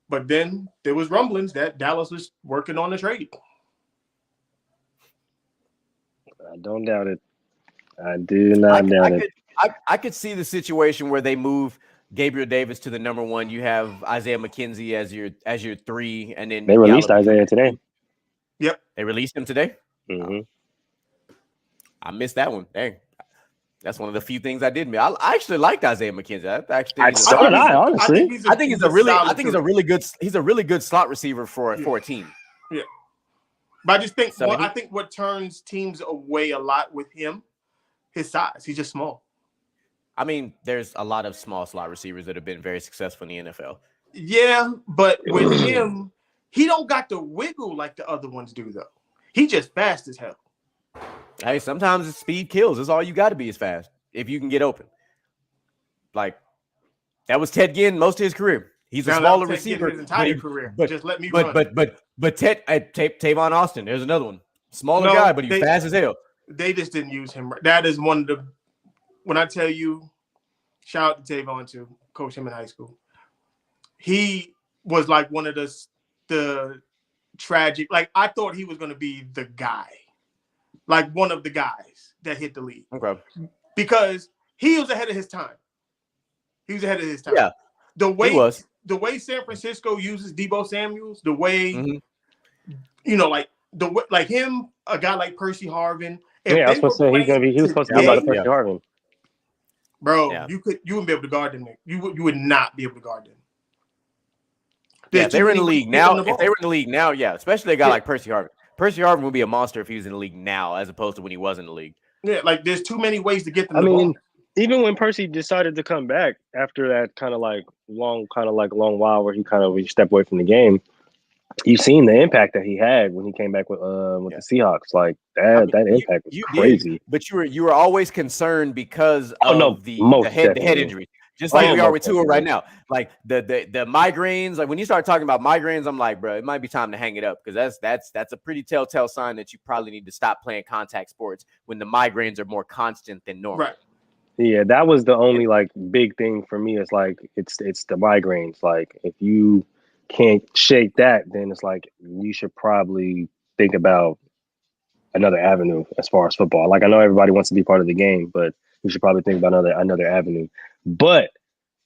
[SPEAKER 2] But then there was rumblings that Dallas was working on the trade.
[SPEAKER 3] I don't doubt it. I do not doubt it.
[SPEAKER 4] I could see the situation where they move Gabriel Davis to the number one. You have Isaiah McKenzie as your three, and then
[SPEAKER 3] they released Isaiah today.
[SPEAKER 2] Yep,
[SPEAKER 4] they released him today.
[SPEAKER 3] Mm-hmm.
[SPEAKER 4] I missed that one. Dang, that's one of the few things I did miss. I actually liked Isaiah McKenzie.
[SPEAKER 3] Honestly,
[SPEAKER 4] I think he's a really good slot receiver for a team.
[SPEAKER 2] Yeah, but I just think I think what turns teams away a lot with him, his size. He's just small.
[SPEAKER 4] I mean, there's a lot of small slot receivers that have been very successful in the NFL.
[SPEAKER 2] Yeah, but with him, he don't got the wiggle like the other ones do, though. He just fast as hell.
[SPEAKER 4] Hey, sometimes the speed kills. That's all you got to be is fast if you can get open. Like, that was Ted Ginn most of his career. He's a smaller receiver.
[SPEAKER 2] His entire career. Just let me
[SPEAKER 4] run. But Tavon Austin, there's another one. Smaller guy, but he's fast as hell.
[SPEAKER 2] They just didn't use him right. That is one of the – when I tell you, shout out to Tavon too, coach him in high school. He was like one of the tragic – like, I thought he was going to be the guy. like one of the guys that hit the league.
[SPEAKER 4] Okay.
[SPEAKER 2] Because he was ahead of his time. He was ahead of his time.
[SPEAKER 4] Yeah.
[SPEAKER 2] The way
[SPEAKER 4] He was.
[SPEAKER 2] The way San Francisco uses Deebo Samuels, the way like him, a guy like Percy Harvin.
[SPEAKER 3] Yeah, I was supposed to say he was supposed to be about Percy Harvin.
[SPEAKER 2] Bro, you wouldn't be able to guard them. You would not be able to guard them.
[SPEAKER 4] Yeah, if they were in the league now, especially a guy like Percy Harvin. Percy Harvin would be a monster if he was in the league now, as opposed to when he was in the league.
[SPEAKER 2] Yeah, like there's too many ways to get them the ball.
[SPEAKER 3] Even when Percy decided to come back after that kind of long while where he stepped away from the game, you've seen the impact that he had when he came back with the Seahawks. Like that impact was crazy.
[SPEAKER 4] But you were always concerned because of the head injury. Just like we are with Tua right now. Like the migraines, like when you start talking about migraines, I'm like, bro, it might be time to hang it up because that's a pretty telltale sign that you probably need to stop playing contact sports when the migraines are more constant than normal.
[SPEAKER 2] Right.
[SPEAKER 3] Yeah, that was the only big thing for me. It's like it's the migraines. Like if you can't shake that, then it's like you should probably think about another avenue as far as football. Like I know everybody wants to be part of the game, but you should probably think about another avenue. But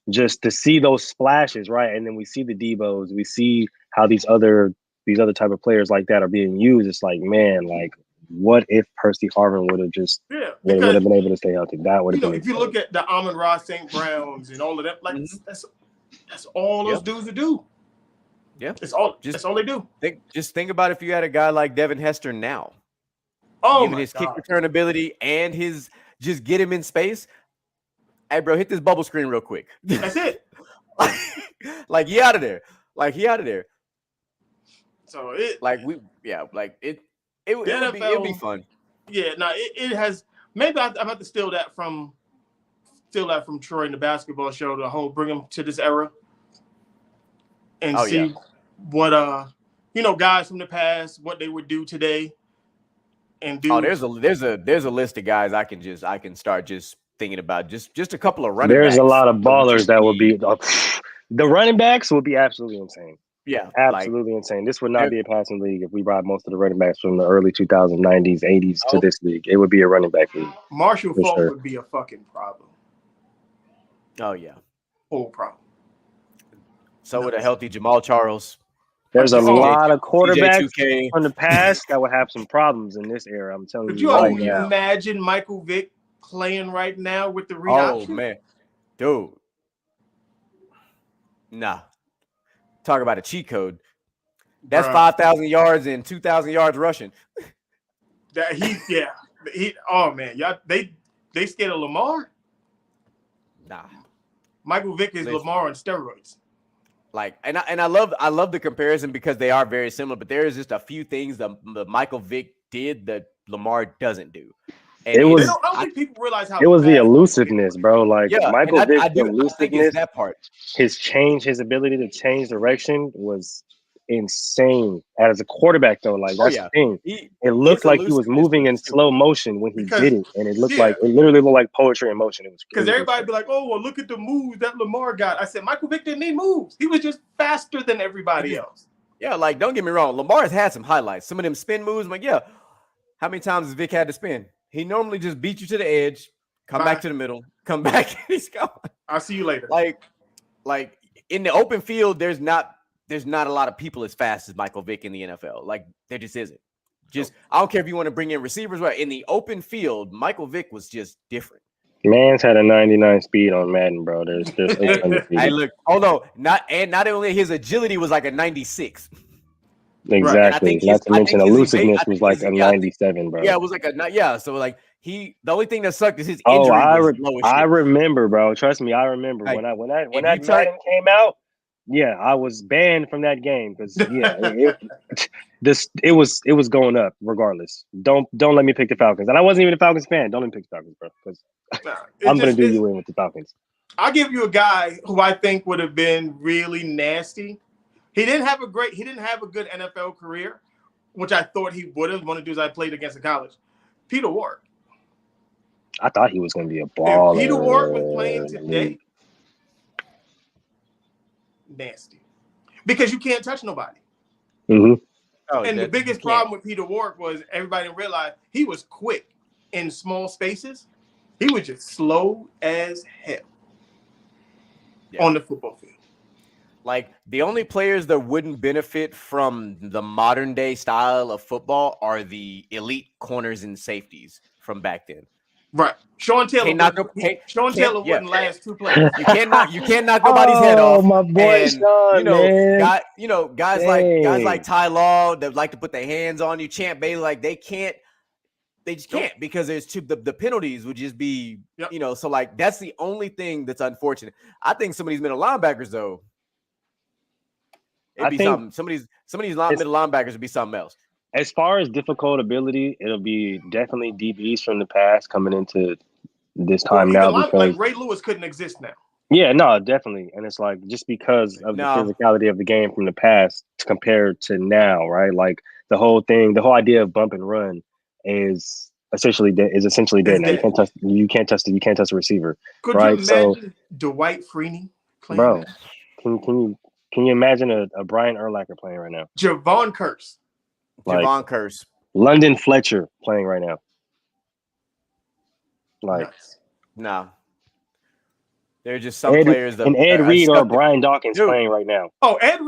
[SPEAKER 3] just to see those splashes, right? And then we see the Debos, we see how these other type of players like that are being used. It's like, man, like what if Percy Harvin would have just would have been able to stay healthy? That would have been.
[SPEAKER 2] If you look at the Amon-Ra St. Browns and all of that, like that's all those dudes that do.
[SPEAKER 4] Yeah,
[SPEAKER 2] that's all they do.
[SPEAKER 4] Think about if you had a guy like Devin Hester now. Given his kick return ability and his just get him in space. Hey, bro, hit this bubble screen real quick.
[SPEAKER 2] That's it.
[SPEAKER 4] Like he out of there.
[SPEAKER 2] So
[SPEAKER 4] it would be fun.
[SPEAKER 2] Yeah, no, it has. Maybe I'm about to steal that from Troy in the basketball show to bring him to this era and see what guys from the past, what they would do today and do.
[SPEAKER 4] Oh, there's a list of guys I can start just thinking about just a couple of running backs.
[SPEAKER 3] There's a lot of ballers that would be the running backs would be absolutely insane.
[SPEAKER 4] Yeah,
[SPEAKER 3] absolutely insane. This would not be a passing league if we brought most of the running backs from the early 2000s, 90s, 80s to this league. It would be a running back league.
[SPEAKER 2] Marshall Faulk would be a fucking problem.
[SPEAKER 4] Oh yeah,
[SPEAKER 2] whole problem.
[SPEAKER 4] So would a healthy Jamal Charles.
[SPEAKER 3] There's a lot of quarterbacks from the past that would have some problems in this era. I'm telling you.
[SPEAKER 2] Could you imagine Michael Vick playing right now with the read option?
[SPEAKER 4] Oh man, dude. Nah. Talk about a cheat code. That's 5,000 yards and 2,000 yards rushing.
[SPEAKER 2] Oh man, y'all they scared of Lamar?
[SPEAKER 4] Nah.
[SPEAKER 2] Michael Vick is Lamar on steroids.
[SPEAKER 4] And I love the comparison because they are very similar, but there is just a few things that Michael Vick did that Lamar doesn't do. And
[SPEAKER 2] I don't think people realize how
[SPEAKER 3] it was the elusiveness, bro. Like Michael Vick's elusiveness,
[SPEAKER 4] that part.
[SPEAKER 3] His ability to change direction was insane. As a quarterback, though, like that's the thing. It looked like he was moving in slow motion when he did it, and it literally looked like poetry in motion. It was
[SPEAKER 2] because everybody be like, "Oh, well, look at the moves that Lamar got." I said, Michael Vick didn't need moves. He was just faster than everybody else.
[SPEAKER 4] Yeah, like don't get me wrong, Lamar has had some highlights. Some of them spin moves, I'm like, how many times has Vick had to spin? He normally just beat you to the edge, come back to the middle, come back, and he's gone.
[SPEAKER 2] I'll see you later.
[SPEAKER 4] Like in the open field, there's not a lot of people as fast as Michael Vick in the NFL. Like there just isn't. I don't care if you want to bring in receivers, but in the open field, Michael Vick was just different.
[SPEAKER 3] Man's had a 99 speed on Madden, bro. There's
[SPEAKER 4] hey, look, hold on. Not only his agility was like a 96.
[SPEAKER 3] Exactly. Not to mention elusiveness was like a 97, bro.
[SPEAKER 4] Yeah, it was like So like the only thing that sucked is his injury.
[SPEAKER 3] I remember, bro. Trust me, I remember when that Madden came out. Yeah, I was banned from that game because it was going up regardless. Don't let me pick the Falcons, and I wasn't even a Falcons fan. Don't let me pick the Falcons, bro, because I'm gonna do you in with the Falcons.
[SPEAKER 2] I'll give you a guy who I think would have been really nasty. He didn't have a good NFL career, which I thought he would have. One of the dudes I played against in college, Peter Ward.
[SPEAKER 3] I thought he was going to be a baller.
[SPEAKER 2] If Peter Ward was playing today, nasty, because you can't touch nobody.
[SPEAKER 3] Mm-hmm.
[SPEAKER 2] And the biggest problem with Peter Warrick was everybody didn't realize he was quick in small spaces. He was just slow as hell on the football field.
[SPEAKER 4] Like, the only players that wouldn't benefit from the modern day style of football are the elite corners and safeties from back then.
[SPEAKER 2] Right. Sean Taylor wouldn't last 2 plays.
[SPEAKER 4] You can't knock nobody's head off.
[SPEAKER 3] My boy,
[SPEAKER 4] and,
[SPEAKER 3] Sean, man.
[SPEAKER 4] Guys like Ty Law that like to put their hands on you, Champ Bailey, like they just can't because there's the penalties would just be, so like that's the only thing that's unfortunate. I think some of these middle linebackers though, it'd be something. Some of these middle linebackers would be something else.
[SPEAKER 3] As far as difficult ability, it'll be definitely DBs from the past coming into this time now. Because
[SPEAKER 2] Ray Lewis couldn't exist now.
[SPEAKER 3] Yeah, no, definitely. And it's like just because of the physicality of the game from the past compared to now, right? Like the whole idea of bump and run is essentially dead now. You can't touch the receiver.
[SPEAKER 2] Could
[SPEAKER 3] right?
[SPEAKER 2] you imagine Dwight Freeney playing?
[SPEAKER 3] Bro, can you imagine a Brian Urlacher playing right now?
[SPEAKER 2] Javon Curse.
[SPEAKER 3] London Fletcher playing right now. Like,
[SPEAKER 4] no. There are just some players that
[SPEAKER 3] Ed Reed or Brian Dawkins playing right now.
[SPEAKER 2] Oh, Ed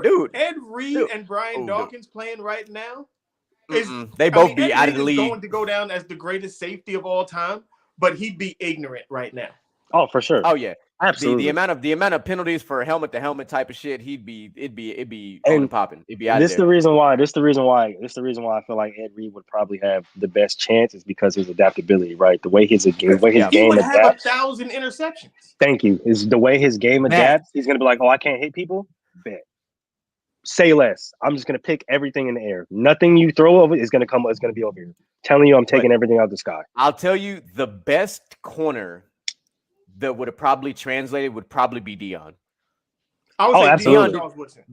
[SPEAKER 2] Reed and Brian Dawkins playing right now.
[SPEAKER 4] They both be out of the league.
[SPEAKER 2] Going to go down as the greatest safety of all time, but he'd be ignorant right now.
[SPEAKER 3] Oh, for sure.
[SPEAKER 4] Oh yeah,
[SPEAKER 3] absolutely.
[SPEAKER 4] The amount of penalties for helmet to helmet type of shit, it'd be popping. It'd be out
[SPEAKER 3] this
[SPEAKER 4] there.
[SPEAKER 3] This the reason why I feel like Ed Reed would probably have the best chance is because his adaptability, right? The way his game adapts.
[SPEAKER 2] He would have 1,000 interceptions.
[SPEAKER 3] Thank you. Is the way his game adapts. He's gonna be like, oh, I can't hit people. Bet. Say less. I'm just gonna pick everything in the air. Nothing you throw over is gonna come. It's gonna be over here. Telling you, I'm taking everything out of the sky.
[SPEAKER 4] I'll tell you, the best corner that would have probably translated would probably be Dion.
[SPEAKER 2] I would say
[SPEAKER 3] absolutely.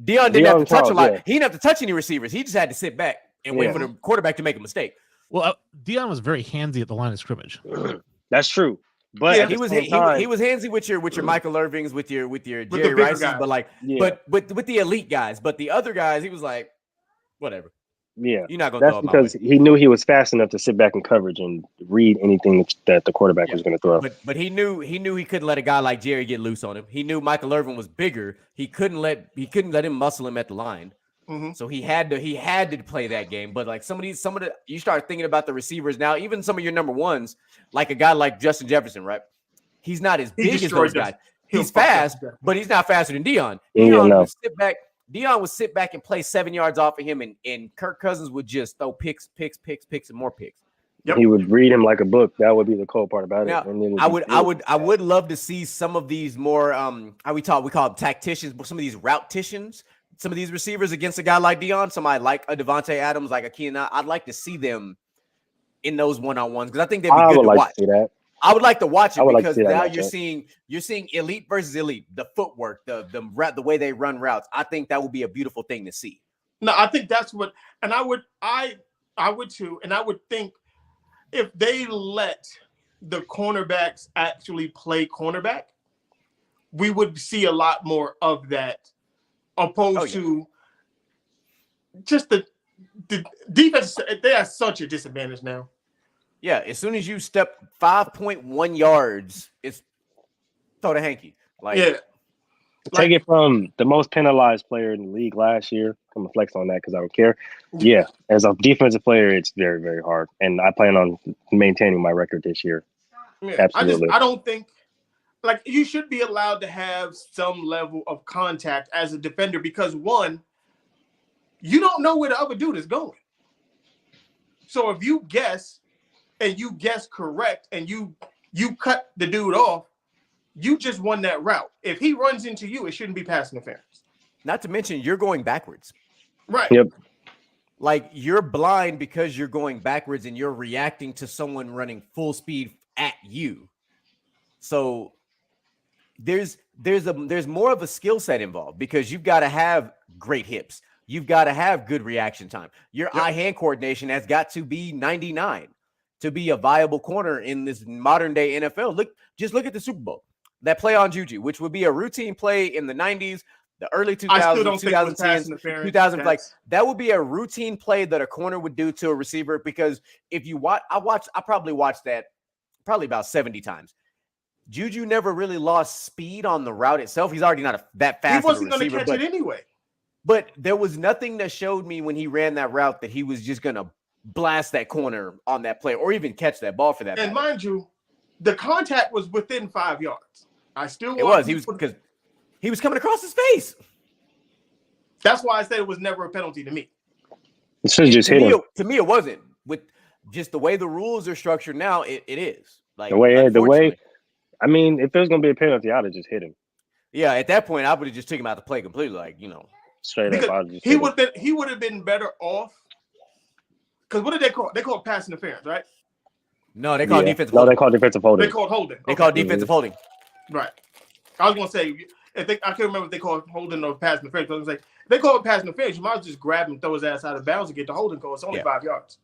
[SPEAKER 4] Dion didn't have to touch a lot. He didn't have to touch any receivers. He just had to sit back and wait for the quarterback to make a mistake.
[SPEAKER 5] Well, Dion was very handsy at the line of scrimmage.
[SPEAKER 3] That's true. But
[SPEAKER 4] he was handsy with your Michael Irvings, with your Jerry Rices, but but with the elite guys. But the other guys, he was like, whatever.
[SPEAKER 3] Yeah,
[SPEAKER 4] you're not gonna.
[SPEAKER 3] That's because he knew he was fast enough to sit back in coverage and read anything that the quarterback was going to throw.
[SPEAKER 4] But he knew he couldn't let a guy like Jerry get loose on him. He knew Michael Irvin was bigger. He couldn't let him muscle him at the line.
[SPEAKER 2] Mm-hmm.
[SPEAKER 4] So he had to play that game. But like some of the you start thinking about the receivers now. Even some of your number ones, like a guy like Justin Jefferson, right? He's not as big as those guys. He's fast, but he's not faster than Dion. Dion would sit back and play 7 yards off of him, and Kirk Cousins would just throw picks, and more picks.
[SPEAKER 3] Yep. He would read him like a book. That would be the cool part about it. And then
[SPEAKER 4] I would love to see some of these more we call them tacticians, but some of these route-ticians, some of these receivers against a guy like Dion, somebody like a Devontae Adams, like a Keenan. I'd like to see them in those one-on-ones because I think they'd be good to watch.
[SPEAKER 3] To see that.
[SPEAKER 4] I would like to watch it because now you're seeing elite versus elite, the footwork, the way they run routes. I think that would be a beautiful thing to see.
[SPEAKER 2] No, I think that's what, and I would too, and I would think if they let the cornerbacks actually play cornerback, we would see a lot more of that, opposed to just the defense. They are such a disadvantage now.
[SPEAKER 4] Yeah, as soon as you step 5.1 yards, it's throw the hanky.
[SPEAKER 3] Take it from the most penalized player in the league last year. I'm gonna flex on that because I don't care. Yeah, as a defensive player, it's very, very hard, and I plan on maintaining my record this year.
[SPEAKER 2] Yeah,
[SPEAKER 3] absolutely.
[SPEAKER 2] I don't think you should be allowed to have some level of contact as a defender because one, you don't know where the other dude is going. So if you guess. And you guess correct, and you cut the dude off, you just won that route. If he runs into you, it shouldn't be pass interference.
[SPEAKER 4] Not to mention, you're going backwards.
[SPEAKER 2] Right.
[SPEAKER 3] Yep.
[SPEAKER 4] Like, you're blind because you're going backwards and you're reacting to someone running full speed at you. So there's more of a skill set involved because you've got to have great hips. You've got to have good reaction time. Your eye-hand coordination has got to be 99. To be a viable corner in this modern day NFL. Look at the Super Bowl. That play on Juju, which would be a routine play in the 90s. The early 2000s,
[SPEAKER 2] I still don't think it was pass
[SPEAKER 4] 2010s,
[SPEAKER 2] interference.
[SPEAKER 4] 2000s, like that would be a routine play that a corner would do to a receiver. Because if you watch, I probably watched that probably about 70 times. Juju never really lost speed on the route itself. He's already not that fast.
[SPEAKER 2] He wasn't going to catch it anyway.
[SPEAKER 4] But there was nothing that showed me when he ran that route that he was just going to blast that corner on that play or even catch that ball for that.
[SPEAKER 2] And mind you, the contact was within 5 yards. I still
[SPEAKER 4] He was because he was coming across his face.
[SPEAKER 2] That's why I said it was never a penalty to me.
[SPEAKER 3] It should just hit him.
[SPEAKER 4] To me, it wasn't. With just the way the rules are structured now, it is. Like
[SPEAKER 3] the way. I mean, if there was gonna be a penalty, I'd have just hit him.
[SPEAKER 4] Yeah, at that point, I would have just taken him out the play completely. Like,
[SPEAKER 3] straight
[SPEAKER 2] because
[SPEAKER 3] up.
[SPEAKER 2] He would have been better off. Because what did they call? They called pass interference, right?
[SPEAKER 4] No, they called defensive.
[SPEAKER 3] No, they called defensive holding.
[SPEAKER 2] They called holding.
[SPEAKER 4] They called defensive holding.
[SPEAKER 2] Right. I was gonna say I can't remember if they called holding or pass interference. I was gonna say if they called pass interference, you might as well just grab him and throw his ass out of bounds and get the holding call. It's only 5 yards.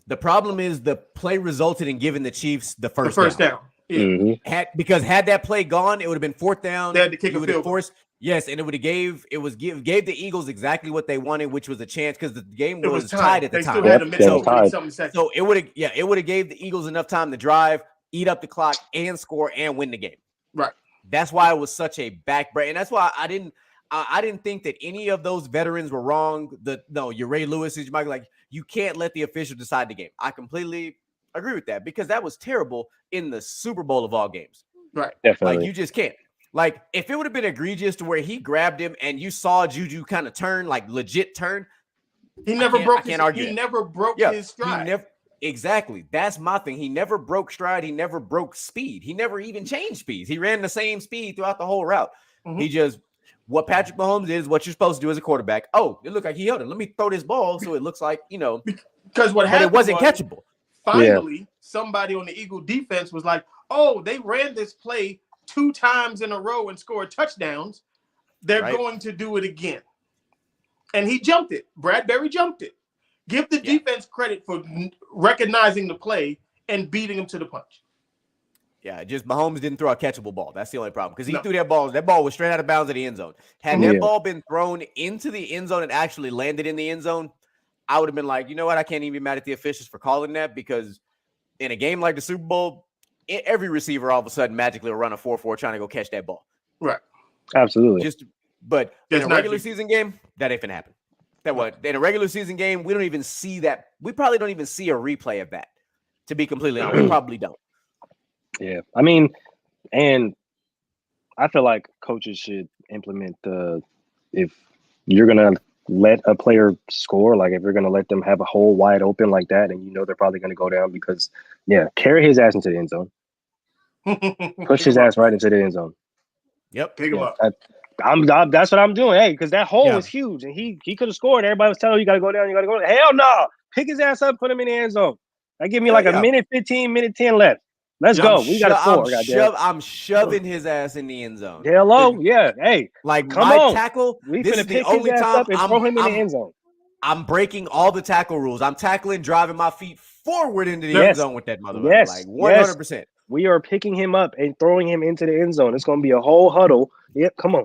[SPEAKER 4] The problem is the play resulted in giving the Chiefs the first
[SPEAKER 2] down. Yeah.
[SPEAKER 3] Mm-hmm.
[SPEAKER 4] Because had that play gone, it would have been fourth down.
[SPEAKER 2] They had to kick a field goal.
[SPEAKER 4] Yes, and it would have gave the Eagles exactly what they wanted, which was a chance because the game was tied at the time.
[SPEAKER 2] Still had a minute,
[SPEAKER 4] so it would have gave the Eagles enough time to drive, eat up the clock, and score and win the game.
[SPEAKER 2] Right.
[SPEAKER 4] That's why it was such a backbreak, and that's why I didn't think that any of those veterans were wrong. Your Ray Lewis, you can't let the official decide the game. I completely agree with that because that was terrible in the Super Bowl of all games.
[SPEAKER 2] Right.
[SPEAKER 3] Definitely.
[SPEAKER 4] Like you just can't. Like if it would have been egregious to where he grabbed him and you saw Juju kind of turn, like legit turn.
[SPEAKER 2] He never broke his stride.
[SPEAKER 4] Exactly. That's my thing. He never broke stride. He never broke speed. He never even changed speeds. He ran the same speed throughout the whole route. Mm-hmm. What Patrick Mahomes did is what you're supposed to do as a quarterback. Oh, it looked like he held it. Let me throw this ball so it looks like,
[SPEAKER 2] because what happened,
[SPEAKER 4] it wasn't catchable.
[SPEAKER 2] Finally, somebody on the Eagle defense was like, oh, they ran this play 2 times in a row and scored touchdowns. They're going to do it again. And he jumped it. Bradbury jumped it. Give the defense credit for recognizing the play and beating him to the punch.
[SPEAKER 4] Yeah, just Mahomes didn't throw a catchable ball. That's the only problem because he threw that ball. That ball was straight out of bounds at the end zone. Had that ball been thrown into the end zone and actually landed in the end zone, I would have been like, you know what? I can't even be mad at the officials for calling that because in a game like the Super Bowl, every receiver all of a sudden magically will run a 4-4 trying to go catch that ball.
[SPEAKER 2] Right.
[SPEAKER 3] Absolutely.
[SPEAKER 4] But in a regular season game, that ain't finna happen. In a regular season game, we don't even see that. We probably don't even see a replay of that. To be completely honest, we probably don't.
[SPEAKER 3] Yeah, I mean, and I feel like coaches should implement if you're gonna let a player score, like if you're gonna let them have a hole wide open like that, and they're probably gonna go down because carry his ass into the end zone, push his ass right into the end zone.
[SPEAKER 2] Yep, pick him up.
[SPEAKER 3] That's what I'm doing. Hey, because that hole was huge, and he could have scored. Everybody was telling him, you got to go down, you got to go down. Hell no! Pick his ass up, put him in the end zone. That give me like a minute 15, minute 10 left. Let's go. We got to score.
[SPEAKER 4] I'm shoving his ass in the end zone.
[SPEAKER 3] Hello, yeah. Hey,
[SPEAKER 4] like
[SPEAKER 3] come
[SPEAKER 4] my
[SPEAKER 3] on.
[SPEAKER 4] tackle.
[SPEAKER 3] We
[SPEAKER 4] this
[SPEAKER 3] finna
[SPEAKER 4] is the
[SPEAKER 3] pick
[SPEAKER 4] only
[SPEAKER 3] his ass
[SPEAKER 4] time
[SPEAKER 3] up and throw him in the end zone.
[SPEAKER 4] I'm breaking all the tackle rules. I'm tackling, driving my feet forward into the end zone with that motherfucker.
[SPEAKER 3] Yes,
[SPEAKER 4] like 100%.
[SPEAKER 3] We are picking him up and throwing him into the end zone. It's going to be a whole huddle. Yep, come on.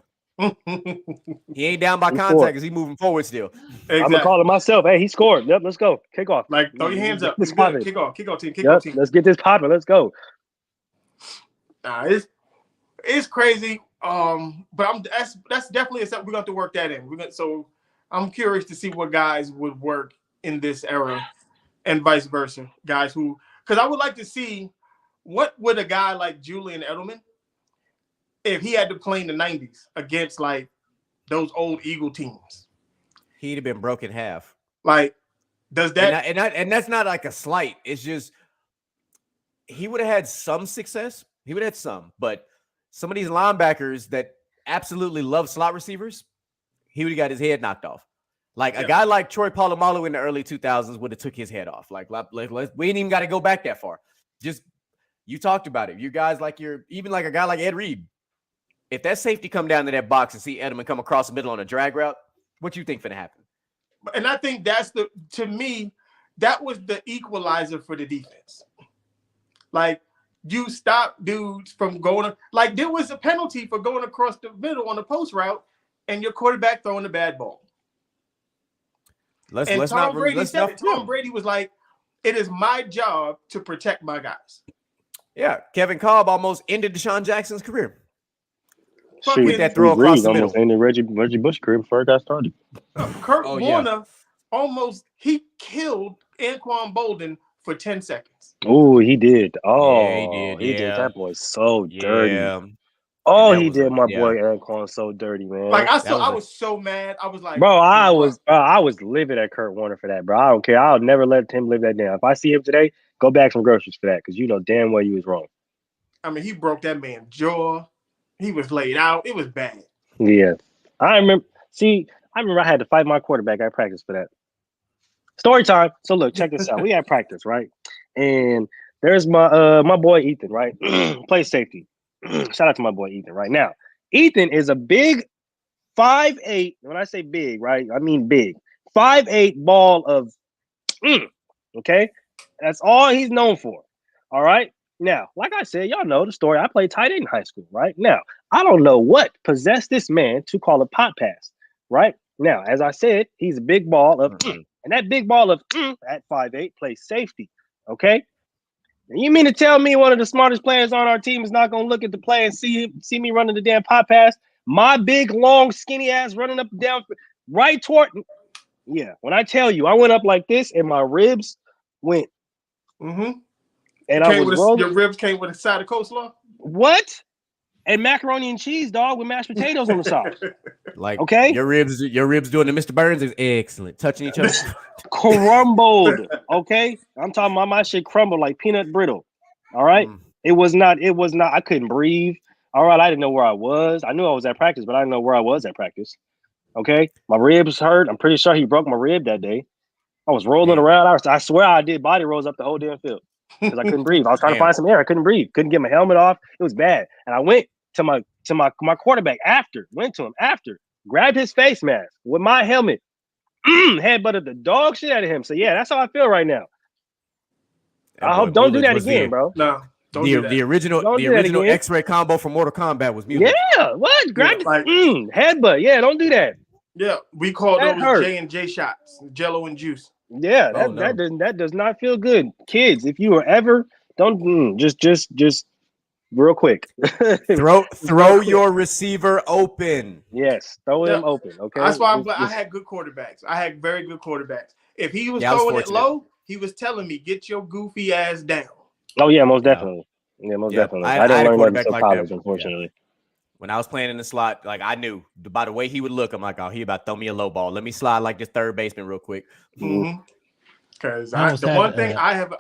[SPEAKER 4] He ain't down by contact because he's moving forward still.
[SPEAKER 2] Exactly.
[SPEAKER 3] I'm gonna call it myself. Hey, he scored. Yep, let's go. Kick off.
[SPEAKER 2] Like throw your hands up. Kick off, team. Kick off, team.
[SPEAKER 3] Let's get this popping. Let's go.
[SPEAKER 2] Nah, it's crazy. But that's definitely something we're going to have to work that in. So I'm curious to see what guys would work in this era, and vice versa. Guys because I would like to see what would a guy like Julian Edelman, if he had to play in the 90s against like those old Eagle teams.
[SPEAKER 4] He'd have been broke in half.
[SPEAKER 2] Like, does that
[SPEAKER 4] and that's not like a slight. It's just he would have had some success. He would have had some, but some of these linebackers that absolutely love slot receivers, he would have got his head knocked off. Like a guy like Troy Polamalu in the early 2000s would have took his head off. Like we ain't even got to go back that far. Just you talked about it. You guys even like a guy like Ed Reed. If that safety come down to that box and see Edelman come across the middle on a drag route, what you think finna happen?
[SPEAKER 2] And I think to me, that was the equalizer for the defense. Like, you stop dudes from going, like there was a penalty for going across the middle on the post route, and your quarterback throwing a bad ball.
[SPEAKER 4] Let's
[SPEAKER 2] Tom Brady
[SPEAKER 4] let's
[SPEAKER 2] said
[SPEAKER 4] not
[SPEAKER 2] it. Tom Brady was like, "It is my job to protect my guys."
[SPEAKER 4] Yeah, Kevin Kolb almost ended Deshaun Jackson's career.
[SPEAKER 2] Fucking
[SPEAKER 4] With that throw across the
[SPEAKER 3] almost
[SPEAKER 4] middle.
[SPEAKER 3] ended Reggie Bush's career before it got started.
[SPEAKER 2] Kurt Warner he killed Anquan Bolden for 10 seconds.
[SPEAKER 3] Oh, he did. Oh,
[SPEAKER 4] Yeah, he did.
[SPEAKER 3] That boy so dirty.
[SPEAKER 4] Yeah.
[SPEAKER 3] Oh, he did my boy Anquan so dirty, man.
[SPEAKER 2] Like I was so mad. I was like,
[SPEAKER 3] bro, I was livid at Kurt Warner for that, bro. I don't care. I'll never let him live that down. If I see him today, go back some groceries for that, because you know damn well you was wrong.
[SPEAKER 2] I mean, he broke that man's jaw. He was laid out. It was bad.
[SPEAKER 3] Yeah, I remember. I had to fight my quarterback at practice for that. Story time. So look, check this out. We had practice, right? And there's my boy Ethan, right? Play safety. Shout out to my boy Ethan right now. Ethan is a big 5'8". When I say big, right? I mean big. 5'8" ball of okay? That's all he's known for. All right. Now, like I said, y'all know the story. I played tight end in high school, right? Now, I don't know what possessed this man to call a pot pass, right? Now, as I said, he's a big ball of and that big ball of at 5'8" plays safety. Okay. And you mean to tell me one of the smartest players on our team is not gonna look at the play and see me running the damn pot pass? My big, long, skinny ass running up and down right toward. Yeah, when I tell you, I went up like this and my ribs went. And I was rolling.
[SPEAKER 2] Your ribs came with a side of coleslaw?
[SPEAKER 3] What? And macaroni and cheese, dog, with mashed potatoes on the side.
[SPEAKER 4] Like,
[SPEAKER 3] okay,
[SPEAKER 4] your ribs doing the Mr. Burns is excellent. Touching each other.
[SPEAKER 3] Crumbled. Okay, I'm talking about my shit crumbled like peanut brittle. All right, it was not. I couldn't breathe. All right, I didn't know where I was. I knew I was at practice, but I didn't know where I was at practice. Okay, my ribs hurt. I'm pretty sure he broke my rib that day. I was rolling around. I swear I did body rolls up the whole damn field because I couldn't breathe. I was trying to find some air. I couldn't breathe. Couldn't get my helmet off. It was bad. And I went to my quarterback after. Went to him after. Grabbed his face mask with my helmet. Headbutted the dog shit out of him. So yeah, that's how I feel right now. I hope don't do that again, bro.
[SPEAKER 2] No.
[SPEAKER 4] The original X-ray combo from Mortal Kombat was music.
[SPEAKER 3] Yeah, what? Grab headbutt. Yeah, don't do that.
[SPEAKER 2] Yeah, we call those J&J shots, Jello and juice.
[SPEAKER 3] Yeah, that does not feel good. Kids, if you are ever don't just real quick.
[SPEAKER 4] throw your receiver open.
[SPEAKER 3] Yes, throw him open. Okay.
[SPEAKER 2] That's why I had good quarterbacks. I had very good quarterbacks. If he was throwing it low, he was telling me, "Get your goofy ass down."
[SPEAKER 3] Oh yeah, most definitely. Yeah, most definitely. I didn't learn that until college, unfortunately.
[SPEAKER 4] Yeah. When I was playing in the slot, like I knew by the way he would look, I'm like, oh, he about to throw me a low ball. Let me slide like this third baseman real quick.
[SPEAKER 2] Because one thing I've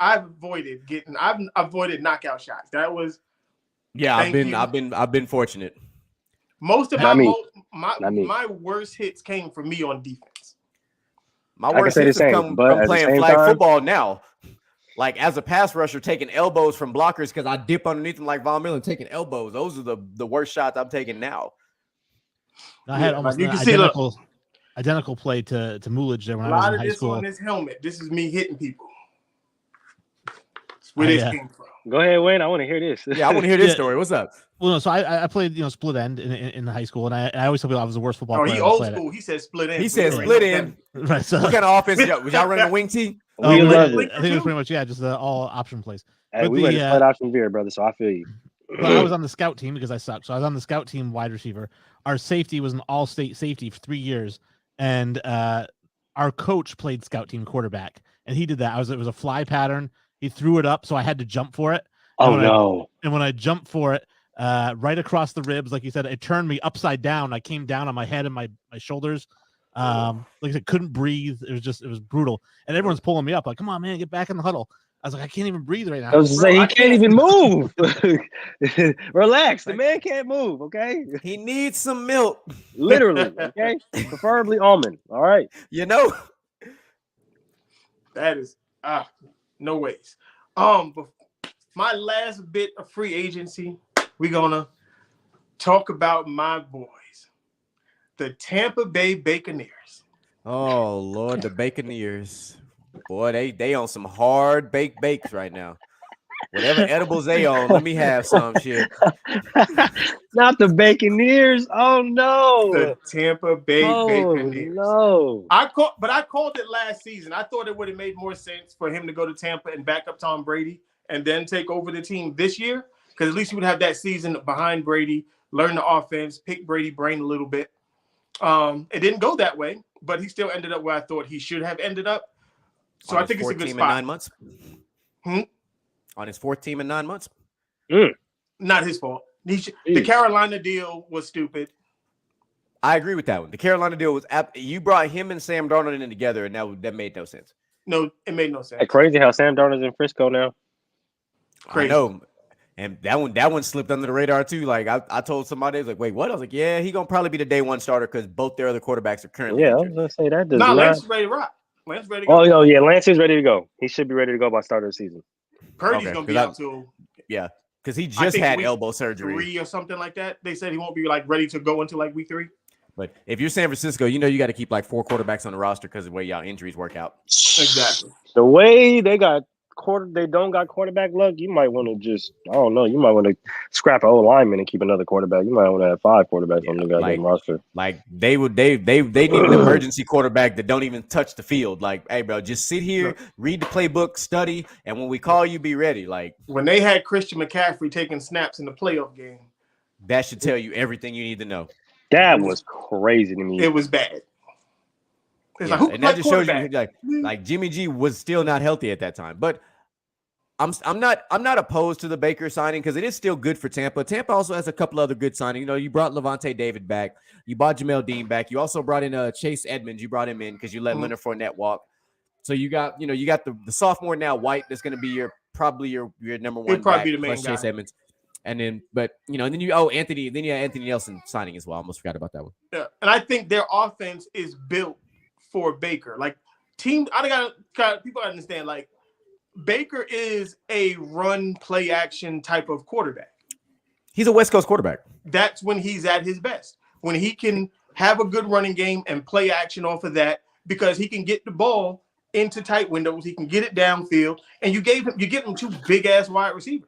[SPEAKER 2] avoided knockout shots. That was
[SPEAKER 4] I've been fortunate.
[SPEAKER 2] Most of my worst hits came from me on defense.
[SPEAKER 4] My worst hits come from playing flag football now. Like as a pass rusher, taking elbows from blockers because I dip underneath them like Von Miller and taking elbows. Those are the worst shots I'm taking now.
[SPEAKER 5] I had almost an identical play to Mulich there when I was in high school.
[SPEAKER 2] A lot of this on this helmet. This is me hitting people. That's where this came from.
[SPEAKER 3] Go ahead, Wayne. I want to hear this.
[SPEAKER 4] Yeah, I want to hear this story. What's up?
[SPEAKER 5] Well, no, so I played split end in high school, and I always tell people I was the worst football player.
[SPEAKER 2] He old school. He said split end.
[SPEAKER 4] He said split end.
[SPEAKER 5] Right. So
[SPEAKER 4] what kind of offense? Was y'all running a wing tee?
[SPEAKER 3] We love it.
[SPEAKER 5] I think it was pretty much just all option plays.
[SPEAKER 3] Hey, we went to split option veer, brother. So I feel you.
[SPEAKER 5] But I was on the scout team because I sucked. So I was on the scout team wide receiver. Our safety was an all-state safety for 3 years, and our coach played scout team quarterback, and he did that. It was a fly pattern. He threw it up, so I had to jump for it. And when I jumped for it, right across the ribs, like you said, it turned me upside down. I came down on my head and my shoulders. Like I said, couldn't breathe. It was brutal. And everyone's pulling me up, like, come on, man, get back in the huddle. I was like, I can't even breathe right now.
[SPEAKER 3] I was just saying, he can't even move. Relax, the man can't move. Okay,
[SPEAKER 4] he needs some milk,
[SPEAKER 3] literally. Okay, preferably almond. All right,
[SPEAKER 2] that is no ways. My last bit of free agency, we're gonna talk about my boys, the Tampa Bay Buccaneers.
[SPEAKER 4] Oh Lord, the Buccaneers. Boy, they on some hard bakes right now. Whatever edibles they on, let me have some shit.
[SPEAKER 3] Not the Baconeers. Oh no.
[SPEAKER 2] The Tampa Bay Baconeers.
[SPEAKER 3] No.
[SPEAKER 2] I called it last season. I thought it would have made more sense for him to go to Tampa and back up Tom Brady and then take over the team this year, because at least he would have that season behind Brady, learn the offense, pick Brady's brain a little bit. It didn't go that way, but he still ended up where I thought he should have ended up. So I think it's a good spot.
[SPEAKER 4] 9 months. On his fourth team in 9 months.
[SPEAKER 2] Not his fault. The Carolina deal was stupid.
[SPEAKER 4] I agree with that one. The Carolina deal was you brought him and Sam Darnold in together, and that made no sense.
[SPEAKER 2] No, it made no sense.
[SPEAKER 3] It's crazy how Sam Darnold's in Frisco now.
[SPEAKER 2] Crazy.
[SPEAKER 4] I know. And that one slipped under the radar too. Like I told somebody, I was like, wait, what? I was like, yeah, he's gonna probably be the day one starter because both their other quarterbacks are currently
[SPEAKER 3] injured. I was gonna say that.
[SPEAKER 2] Lance is ready to rock. Lance ready to go.
[SPEAKER 3] Oh yeah, Lance is ready to go. He should be ready to go by start of the season.
[SPEAKER 2] Purdy's gonna be out till
[SPEAKER 4] because he just had elbow surgery
[SPEAKER 2] 3 or something like that. They said he won't be like ready to go until like week 3.
[SPEAKER 4] But if you're San Francisco, you got to keep like 4 quarterbacks on the roster because of the way y'all injuries work out.
[SPEAKER 2] Exactly.
[SPEAKER 3] The way they don't got quarterback luck. You might want to you might want to scrap an old lineman and keep another quarterback. You might want to have 5 quarterbacks on the goddamn roster.
[SPEAKER 4] Like they need an emergency quarterback that don't even touch the field. Like, hey, bro, just sit here, read the playbook, study, and when we call you, be ready. Like
[SPEAKER 2] when they had Christian McCaffrey taking snaps in the playoff game,
[SPEAKER 4] that should tell you everything you need to know.
[SPEAKER 3] That was crazy to me.
[SPEAKER 2] It was bad.
[SPEAKER 4] And that just shows you like Jimmy G was still not healthy at that time. But I'm not opposed to the Baker signing because it is still good for Tampa. Tampa also has a couple other good signings. You brought Levante David back. You brought Jamel Dean back. You also brought in Chase Edmonds. You brought him in because you let Leonard Fournette walk. So you got the sophomore now White that's going to be probably your number one.
[SPEAKER 2] He'll probably
[SPEAKER 4] back,
[SPEAKER 2] be the main
[SPEAKER 4] plus
[SPEAKER 2] guy.
[SPEAKER 4] Chase Edmonds. And then, then you Anthony. Then you had Anthony Nelson signing as well. I almost forgot about that one.
[SPEAKER 2] Yeah, and I think their offense is built for Baker. Like people understand. Like Baker is a run play action type of quarterback.
[SPEAKER 4] He's a West Coast quarterback.
[SPEAKER 2] That's when he's at his best. When he can have a good running game and play action off of that, because he can get the ball into tight windows. He can get it downfield, and you give him 2 big ass wide receivers.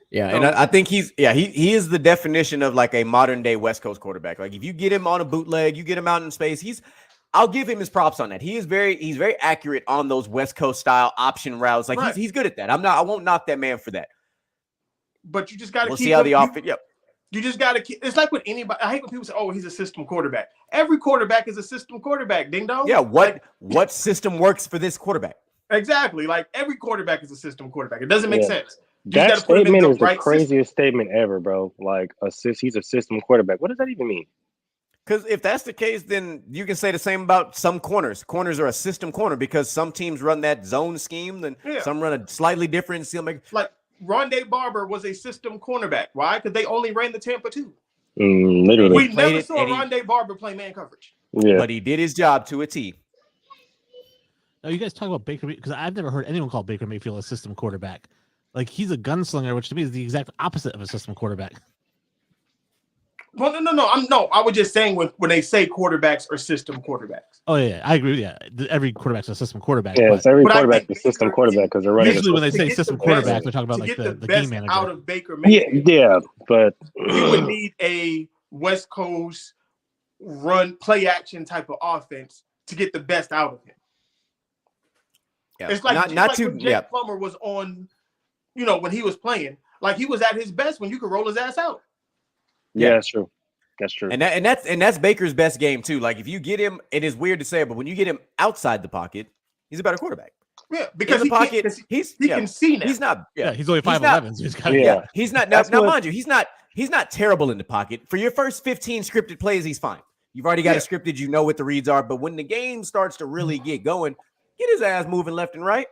[SPEAKER 4] Yeah, and I think he is the definition of like a modern day West Coast quarterback. Like if you get him on a bootleg, you get him out in space, I'll give him his props on that. He's very accurate on those West Coast style option routes. Like he's good at that. I won't knock that man for that.
[SPEAKER 2] But you just got to
[SPEAKER 4] see how the offense. Yep.
[SPEAKER 2] You just got to keep. It's like with anybody. I hate when people say, "Oh, he's a system quarterback." Every quarterback is a system quarterback. Ding dong.
[SPEAKER 4] Yeah. What system works for this quarterback?
[SPEAKER 2] Exactly. Like every quarterback is a system quarterback. It doesn't make sense.
[SPEAKER 3] That statement is the craziest statement ever, bro. Like he's a system quarterback. What does that even mean?
[SPEAKER 4] Because if that's the case, then you can say the same about some corners. Corners are a system corner because some teams run that zone scheme, then some run a slightly different scheme.
[SPEAKER 2] Like Rondé Barber was a system cornerback. Why? Because they only ran the Tampa 2.
[SPEAKER 3] Literally.
[SPEAKER 2] We never saw Rondé Barber play man coverage.
[SPEAKER 3] Yeah.
[SPEAKER 4] But he did his job to a T.
[SPEAKER 5] Now, you guys talk about Baker because I've never heard anyone call Baker Mayfield a system quarterback. Like he's a gunslinger, which to me is the exact opposite of a system quarterback.
[SPEAKER 2] Well, no. I was just saying when they say quarterbacks are system quarterbacks.
[SPEAKER 5] Oh yeah, I agree. Yeah, every quarterback's a system quarterback.
[SPEAKER 3] Yeah, it's every quarterback is a system quarterback because they're running.
[SPEAKER 5] Usually, when they say system quarterback, they're talking about like the game manager.
[SPEAKER 2] Out of Baker Mayfield.
[SPEAKER 3] Yeah, but
[SPEAKER 2] you would need a West Coast run play action type of offense to get the best out of him. Yeah. It's like when Jake Plummer was on, when he was playing, like he was at his best when you could roll his ass out.
[SPEAKER 3] Yeah, that's true. That's true.
[SPEAKER 4] And that's Baker's best game too. Like if you get him, it is weird to say, but when you get him outside the pocket, he's a better quarterback.
[SPEAKER 2] Yeah, because
[SPEAKER 4] he
[SPEAKER 2] can see now.
[SPEAKER 4] He's not. Yeah,
[SPEAKER 5] he's only 5'11".
[SPEAKER 4] He's not. Now, mind you, he's not terrible in the pocket. For your first 15 scripted plays, he's fine. You've already got it scripted. You know what the reads are. But when the game starts to really get going, get his ass moving left and right.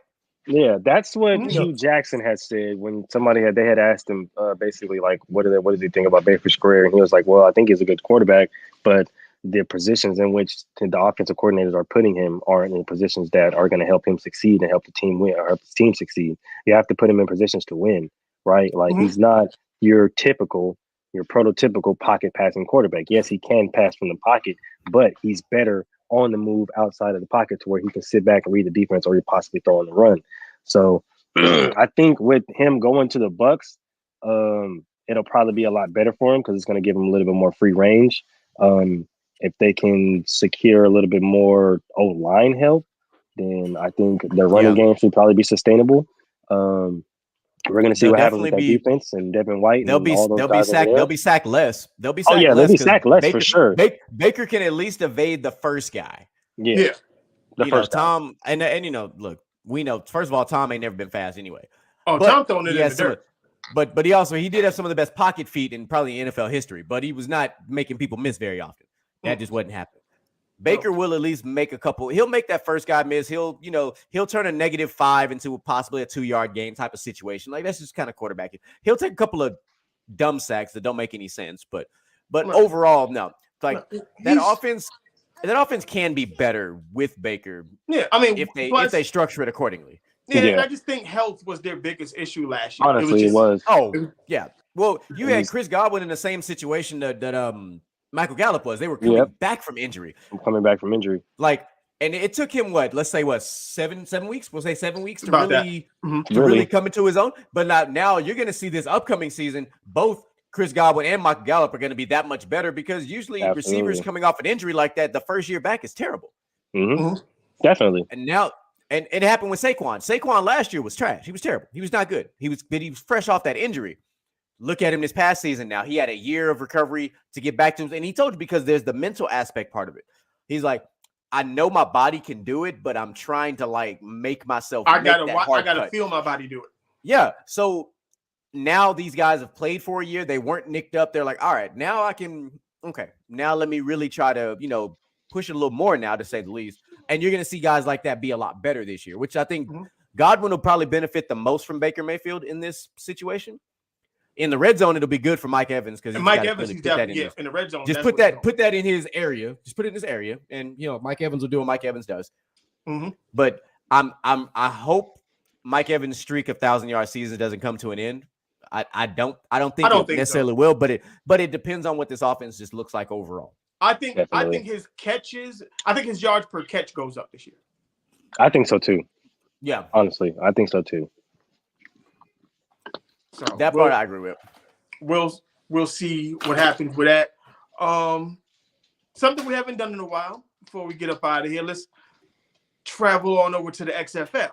[SPEAKER 3] Yeah, that's what Hugh Jackson had said when they had asked him basically like, what did he think about Baker's career? And he was like, well, I think he's a good quarterback, but the positions in which the offensive coordinators are putting him aren't in positions that are going to help him succeed and help the team win or help the team succeed. You have to put him in positions to win, right? Like he's not your prototypical pocket passing quarterback. Yes, he can pass from the pocket, but he's better on the move outside of the pocket to where he can sit back and read the defense or he possibly throw on the run. So I think with him going to the Bucks, it'll probably be a lot better for him because it's going to give him a little bit more free range. If they can secure a little bit more O-line help, then I think their running game should probably be sustainable. We're going to see what happens with that defense and Devin White and all those guys.
[SPEAKER 4] They'll be sacked less. They'll be sacked less.
[SPEAKER 3] Oh, yeah, they'll be sacked less for sure.
[SPEAKER 4] Baker can at least evade the first guy.
[SPEAKER 3] Yeah.
[SPEAKER 4] Tom, and look, we know, first of all, Tom ain't never been fast anyway.
[SPEAKER 2] Oh, Tom throwing it in the dirt.
[SPEAKER 4] But he did have some of the best pocket feet in probably NFL history, but he was not making people miss very often. That just wasn't happening. Baker will at least make a couple. He'll make that first guy miss. He'll turn a -5 into possibly a 2-yard game type of situation. Like, that's just kind of quarterbacking. He'll take a couple of dumb sacks that don't make any sense, but overall, no. Like, that offense can be better with Baker.
[SPEAKER 2] Yeah, I mean,
[SPEAKER 4] if they structure it accordingly.
[SPEAKER 2] Yeah, and I just think health was their biggest issue last year.
[SPEAKER 3] Honestly, it was.
[SPEAKER 4] Oh, yeah. Well, you had Chris Godwin in the same situation that Michael Gallup was. They were coming back from injury. Like, and it took him let's say 7 weeks? We'll say 7 weeks to really come into his own. But now you're going to see this upcoming season, both Chris Godwin and Michael Gallup are going to be that much better because usually receivers coming off an injury like that, the first year back is terrible.
[SPEAKER 3] Definitely.
[SPEAKER 4] And now, and it happened with Saquon. Saquon last year was trash. He was terrible. He was not good. He was fresh off that injury. Look at him this past season now. He had a year of recovery to get back to him. And he told you because there's the mental aspect part of it. He's like, I know my body can do it, but I'm trying to make myself. I gotta
[SPEAKER 2] feel my body do it.
[SPEAKER 4] Yeah. So now these guys have played for a year. They weren't nicked up. They're like, all right, now I can. Okay, now let me really try to push it a little more now, to say the least. And you're going to see guys like that be a lot better this year, which I think Godwin will probably benefit the most from Baker Mayfield in this situation. In the red zone, it'll be good for Mike Evans because
[SPEAKER 2] Mike Evans, he's definitely in the red zone.
[SPEAKER 4] Just put that in his area. Just put it in his area, and Mike Evans will do what Mike Evans does. But I hope Mike Evans' streak of 1,000-yard seasons doesn't come to an end. I don't think it necessarily will, but it depends on what this offense just looks like overall.
[SPEAKER 2] I think his yards per catch goes up this year.
[SPEAKER 3] I think so too.
[SPEAKER 4] Yeah.
[SPEAKER 3] Honestly, I think so too.
[SPEAKER 2] So
[SPEAKER 4] that part I agree with.
[SPEAKER 2] We'll see what happens with that. Something we haven't done in a while before we get up out of here. Let's travel on over to the XFL.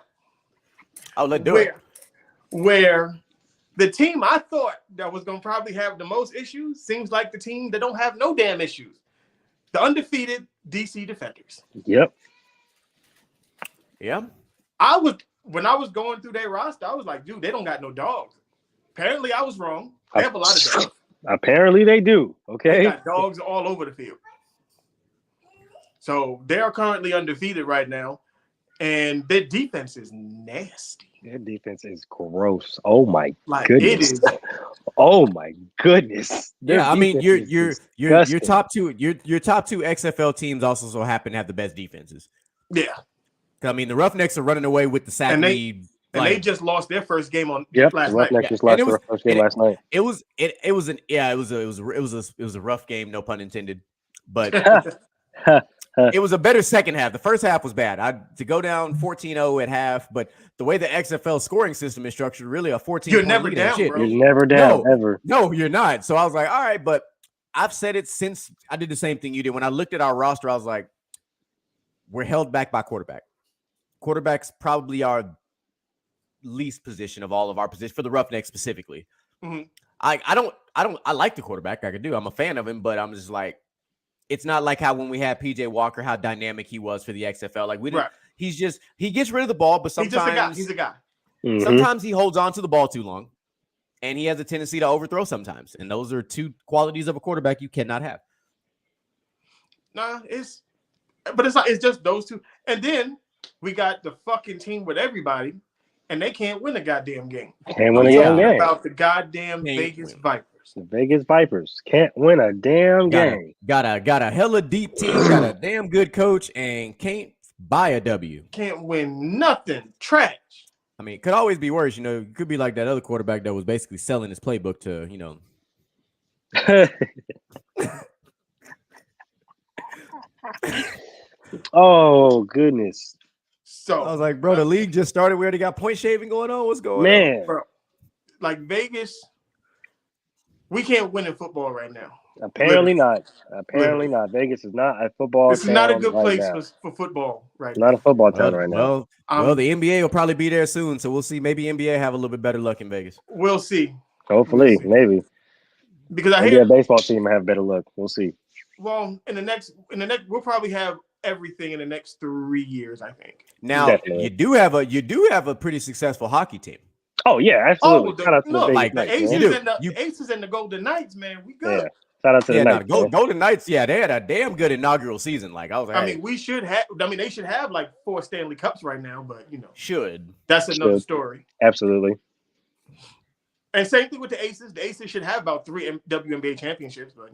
[SPEAKER 4] Oh, let's do it.
[SPEAKER 2] Where the team I thought that was going to probably have the most issues seems like the team that don't have no damn issues. The undefeated DC Defenders.
[SPEAKER 3] Yep.
[SPEAKER 4] Yeah.
[SPEAKER 2] When I was going through their roster, I was like, dude, they don't got no dogs. Apparently, I was wrong. They have a lot of dogs.
[SPEAKER 3] Apparently, they do. Okay.
[SPEAKER 2] They got dogs all over the field. So they are currently undefeated right now, and their defense is nasty.
[SPEAKER 3] Their defense is gross. Oh my goodness!
[SPEAKER 2] It is.
[SPEAKER 3] Oh my goodness!
[SPEAKER 4] Yeah, I mean, your top two XFL teams also so happen to have the best defenses.
[SPEAKER 2] Yeah.
[SPEAKER 4] I mean, the Roughnecks are running away with the sack lead.
[SPEAKER 2] And they just lost their first game last night.
[SPEAKER 3] Just lost their first game last night.
[SPEAKER 4] It was a rough game, no pun intended. But it was a better second half. The first half was bad. To go down 14-0 at half, but the way the XFL scoring system is structured, really a 14.
[SPEAKER 2] You're never down, bro.
[SPEAKER 3] You're never down ever.
[SPEAKER 4] No, you're not. So I was like, all right, but I've said it since I did the same thing you did. When I looked at our roster, I was like, we're held back by quarterback. Quarterbacks probably are least position of all of our positions for the Roughnecks specifically. I like the quarterback. I could do. I'm a fan of him, but I'm just like, it's not like how when we had PJ Walker, how dynamic he was for the XFL. Like we didn't. Right. He gets rid of the ball, but sometimes
[SPEAKER 2] he's a guy.
[SPEAKER 4] Sometimes he holds on to the ball too long, and he has a tendency to overthrow sometimes. And those are two qualities of a quarterback you cannot have.
[SPEAKER 2] Nah, it's just those two. And then we got the fucking team with everybody. And they can't win a goddamn game.
[SPEAKER 3] Can't win a damn game.
[SPEAKER 2] About the goddamn Vegas Vipers.
[SPEAKER 3] The Vegas Vipers can't win a damn game.
[SPEAKER 4] Got a hella deep team, got a damn good coach, and can't buy a W.
[SPEAKER 2] Can't win nothing. Trash.
[SPEAKER 4] I mean, it could always be worse. It could be like that other quarterback that was basically selling his playbook to,
[SPEAKER 3] Oh, goodness.
[SPEAKER 2] So
[SPEAKER 6] I was like, bro, the league just started. We already got point shaving going on. What's going
[SPEAKER 3] Man.
[SPEAKER 6] on?
[SPEAKER 2] Bro, like Vegas, we can't win in football right now.
[SPEAKER 3] Apparently not. Apparently not. Vegas is not a football
[SPEAKER 2] This is
[SPEAKER 3] town
[SPEAKER 2] not a good
[SPEAKER 3] right
[SPEAKER 2] place
[SPEAKER 3] now.
[SPEAKER 2] for football right
[SPEAKER 3] Not
[SPEAKER 2] now.
[SPEAKER 3] a football town right now.
[SPEAKER 6] Well, the NBA will probably be there soon, so we'll see. Maybe NBA have a little bit better luck in Vegas.
[SPEAKER 2] We'll see.
[SPEAKER 3] Hopefully,
[SPEAKER 2] We'll see.
[SPEAKER 3] maybe.
[SPEAKER 2] Because I
[SPEAKER 3] Maybe
[SPEAKER 2] hear
[SPEAKER 3] a baseball team will have better luck. We'll see.
[SPEAKER 2] well in the next we'll probably have everything in the next 3 years, I think.
[SPEAKER 6] Now
[SPEAKER 3] Definitely.
[SPEAKER 6] you do have a pretty successful hockey team.
[SPEAKER 3] Oh yeah, absolutely.
[SPEAKER 2] Oh,
[SPEAKER 3] Shout out to the Vegas
[SPEAKER 6] like
[SPEAKER 2] the
[SPEAKER 3] Knights,
[SPEAKER 2] Aces
[SPEAKER 3] man.
[SPEAKER 6] do.
[SPEAKER 2] and the Aces and the Golden Knights, man. We good.
[SPEAKER 3] Yeah. Shout out to the Knights.
[SPEAKER 6] Golden Knights, yeah, they had a damn good inaugural season. Like I was like,
[SPEAKER 2] I mean, they should have like 4 Stanley Cups right now, but
[SPEAKER 6] should.
[SPEAKER 2] that's another story.
[SPEAKER 3] Absolutely.
[SPEAKER 2] And same thing with the Aces. The Aces should have about 3 WNBA championships, but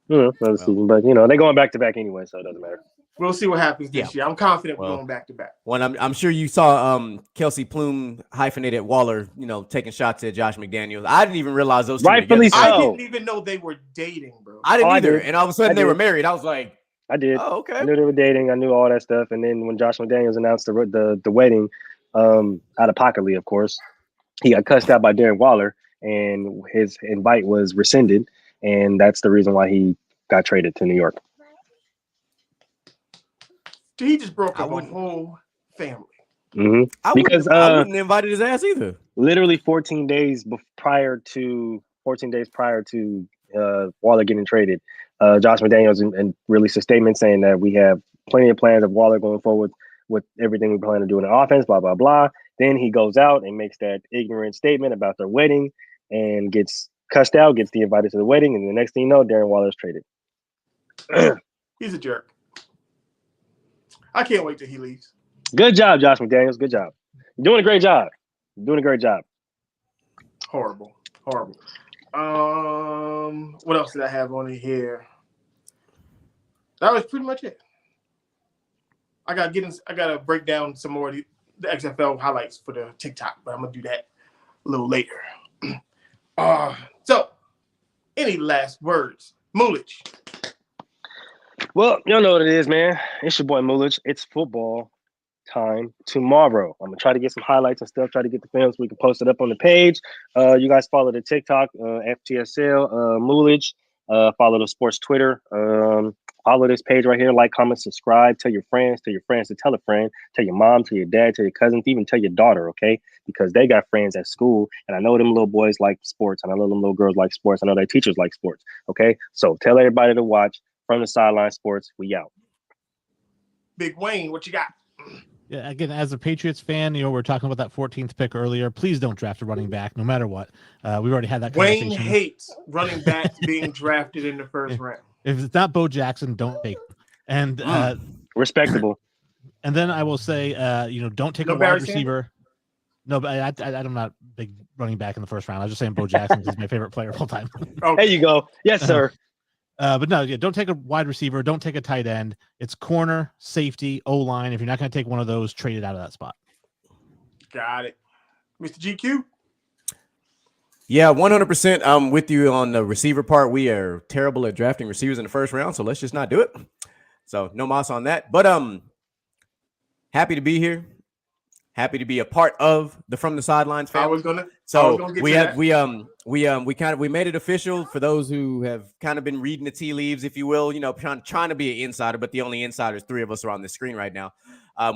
[SPEAKER 3] Another season, but they're going back to back anyway, so it doesn't matter.
[SPEAKER 2] we'll see what happens this year. I'm confident we're going back to back.
[SPEAKER 6] When I'm sure you saw Kelsey Plume hyphenated Waller, taking shots at Josh McDaniels. I didn't even realize those two
[SPEAKER 3] Rightfully
[SPEAKER 6] together.
[SPEAKER 3] so.
[SPEAKER 2] I didn't even know they were dating, bro.
[SPEAKER 6] I didn't
[SPEAKER 3] I
[SPEAKER 6] either.
[SPEAKER 3] did.
[SPEAKER 6] And all of a sudden they were married. I was like,
[SPEAKER 3] I did.
[SPEAKER 6] oh, okay.
[SPEAKER 3] I knew they were dating. I knew all that stuff. And then when Josh McDaniels announced the wedding, out of pocketly, of course, he got cussed out by Darren Waller, and his invite was rescinded, and that's the reason why he got traded to New York.
[SPEAKER 2] He just broke up a whole family.
[SPEAKER 3] Mm-hmm.
[SPEAKER 6] I wouldn't have invited his ass either.
[SPEAKER 3] Literally 14 days prior to Waller getting traded, Josh McDaniels and released a statement saying that we have plenty of plans of Waller going forward with everything we plan to do in the offense, blah, blah, blah. Then he goes out and makes that ignorant statement about their wedding and gets cussed out, gets invited to the wedding, and the next thing you know, Darren Waller's traded.
[SPEAKER 2] He's a jerk. I can't wait till he leaves.
[SPEAKER 3] Good job, Josh McDaniels. Good job. You're doing a great job.
[SPEAKER 2] Horrible. What else did I have on here? That was pretty much it. I gotta break down some more of the XFL highlights for the TikTok, but I'm gonna do that a little later. So any last words? Mulich.
[SPEAKER 3] Well, y'all know what it is, man. It's your boy Mulich. It's football time tomorrow. I'm gonna try to get some highlights and stuff, try to get the films so we can post it up on the page. You guys follow the TikTok, FTSL, Mulich. Follow the sports Twitter. Follow this page right here. Like, comment, subscribe. Tell your friends to tell a friend. Tell your mom, tell your dad, tell your cousins, even tell your daughter, okay? Because they got friends at school, and I know them little boys like sports, and I know them little girls like sports. I know their teachers like sports, okay? So tell everybody to watch From the Sideline Sports. We out.
[SPEAKER 2] Big Wayne, what you got?
[SPEAKER 5] Yeah, again, as a Patriots fan, we're talking about that 14th pick earlier. Please don't draft a running back, no matter what. We've already had that conversation.
[SPEAKER 2] Wayne hates running backs being drafted in the first round.
[SPEAKER 5] If it's not Bo Jackson, don't take him. And
[SPEAKER 3] respectable.
[SPEAKER 5] And then I will say, don't take a wide receiver. No, but I'm not a big running back in the first round. I was just saying Bo Jackson is my favorite player of all time.
[SPEAKER 2] Okay.
[SPEAKER 3] There you go. Yes, sir.
[SPEAKER 5] But no, don't take a wide receiver. Don't take a tight end. It's corner, safety, O-line. If you're not going to take one of those, trade it out of that spot.
[SPEAKER 2] Got it. Mr. GQ?
[SPEAKER 6] Yeah, 100%. I'm with you on the receiver part. We are terrible at drafting receivers in the first round, so let's just not do it. So no mas on that. But happy to be here. Happy to be a part of the From the Sidelines family. We made it official for those who have kind of been reading the tea leaves, if you will, trying to be an insider, but the only insiders, 3 of us are on the screen right now.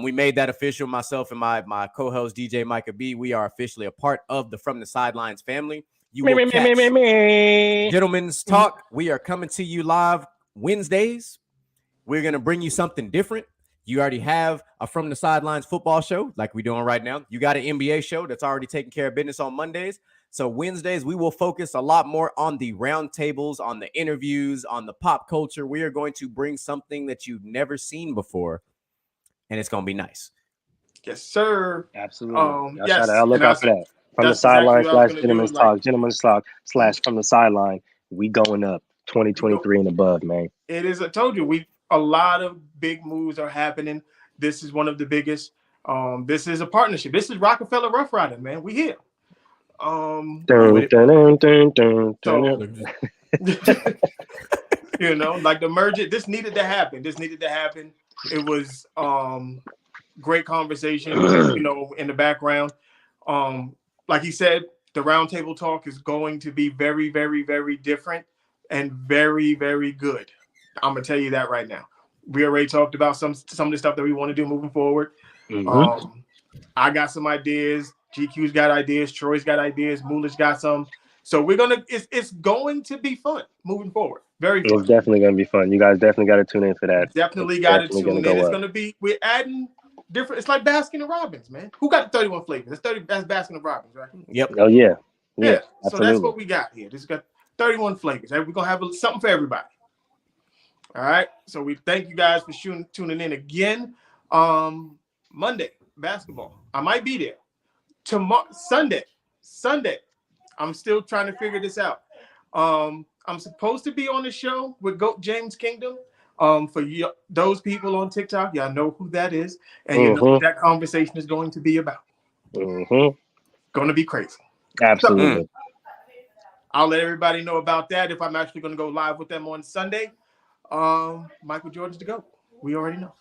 [SPEAKER 6] We made that official. Myself and my co-host DJ Micah B. We are officially a part of the From the Sidelines family. You will catch Gentlemen's Talk. We are coming to you live Wednesdays. We're gonna bring you something different. You already have a From the Sidelines football show like we're doing right now. You got an NBA show that's already taking care of business on Mondays. So Wednesdays, we will focus a lot more on the roundtables, on the interviews, on the pop culture. We are going to bring something that you've never seen before, and it's going to be nice.
[SPEAKER 2] Yes, sir.
[SPEAKER 3] Absolutely.
[SPEAKER 2] Yes.
[SPEAKER 3] I'll look out for that. From the Sideline / Gentlemen's Talk, Gentlemen's Talk / From the Sideline. We going up 2023 and above, man.
[SPEAKER 2] It is. I told you, a lot of big moves are happening. This is one of the biggest. This is a partnership. This is Rockefeller Rough Rider, man. We here. Like the merger. This needed to happen. It was great conversation, you know, in the background. Like he said, the roundtable talk is going to be very, very, very different and very, very good. I'm gonna tell you that right now. We already talked about some of the stuff that we want to do moving forward. I got some ideas. GQ's got ideas. Troy's got ideas. Moolish got some. So we're gonna. It's going to be fun moving forward. Very fun.
[SPEAKER 3] It's definitely gonna be fun. You guys definitely got to tune in for that.
[SPEAKER 2] Definitely got to tune in. It's gonna be. We're adding different. It's like Baskin and Robbins, man. Who got the 31 flavors? That's Baskin and Robbins, right?
[SPEAKER 6] Yep.
[SPEAKER 3] Oh yeah.
[SPEAKER 2] Yeah. So that's what we got here. This got 31 flavors. We're gonna have something for everybody. All right. So we thank you guys for tuning in again. Monday basketball. I might be there. Tomorrow, Sunday. I'm still trying to figure this out. I'm supposed to be on the show with Goat James Kingdom. For you, those people on TikTok, y'all know who that is, and you know what that conversation is going to be about. Going to be crazy.
[SPEAKER 3] Absolutely.
[SPEAKER 2] So, I'll let everybody know about that if I'm actually going to go live with them on Sunday. Michael Jordan's the GOAT. We already know.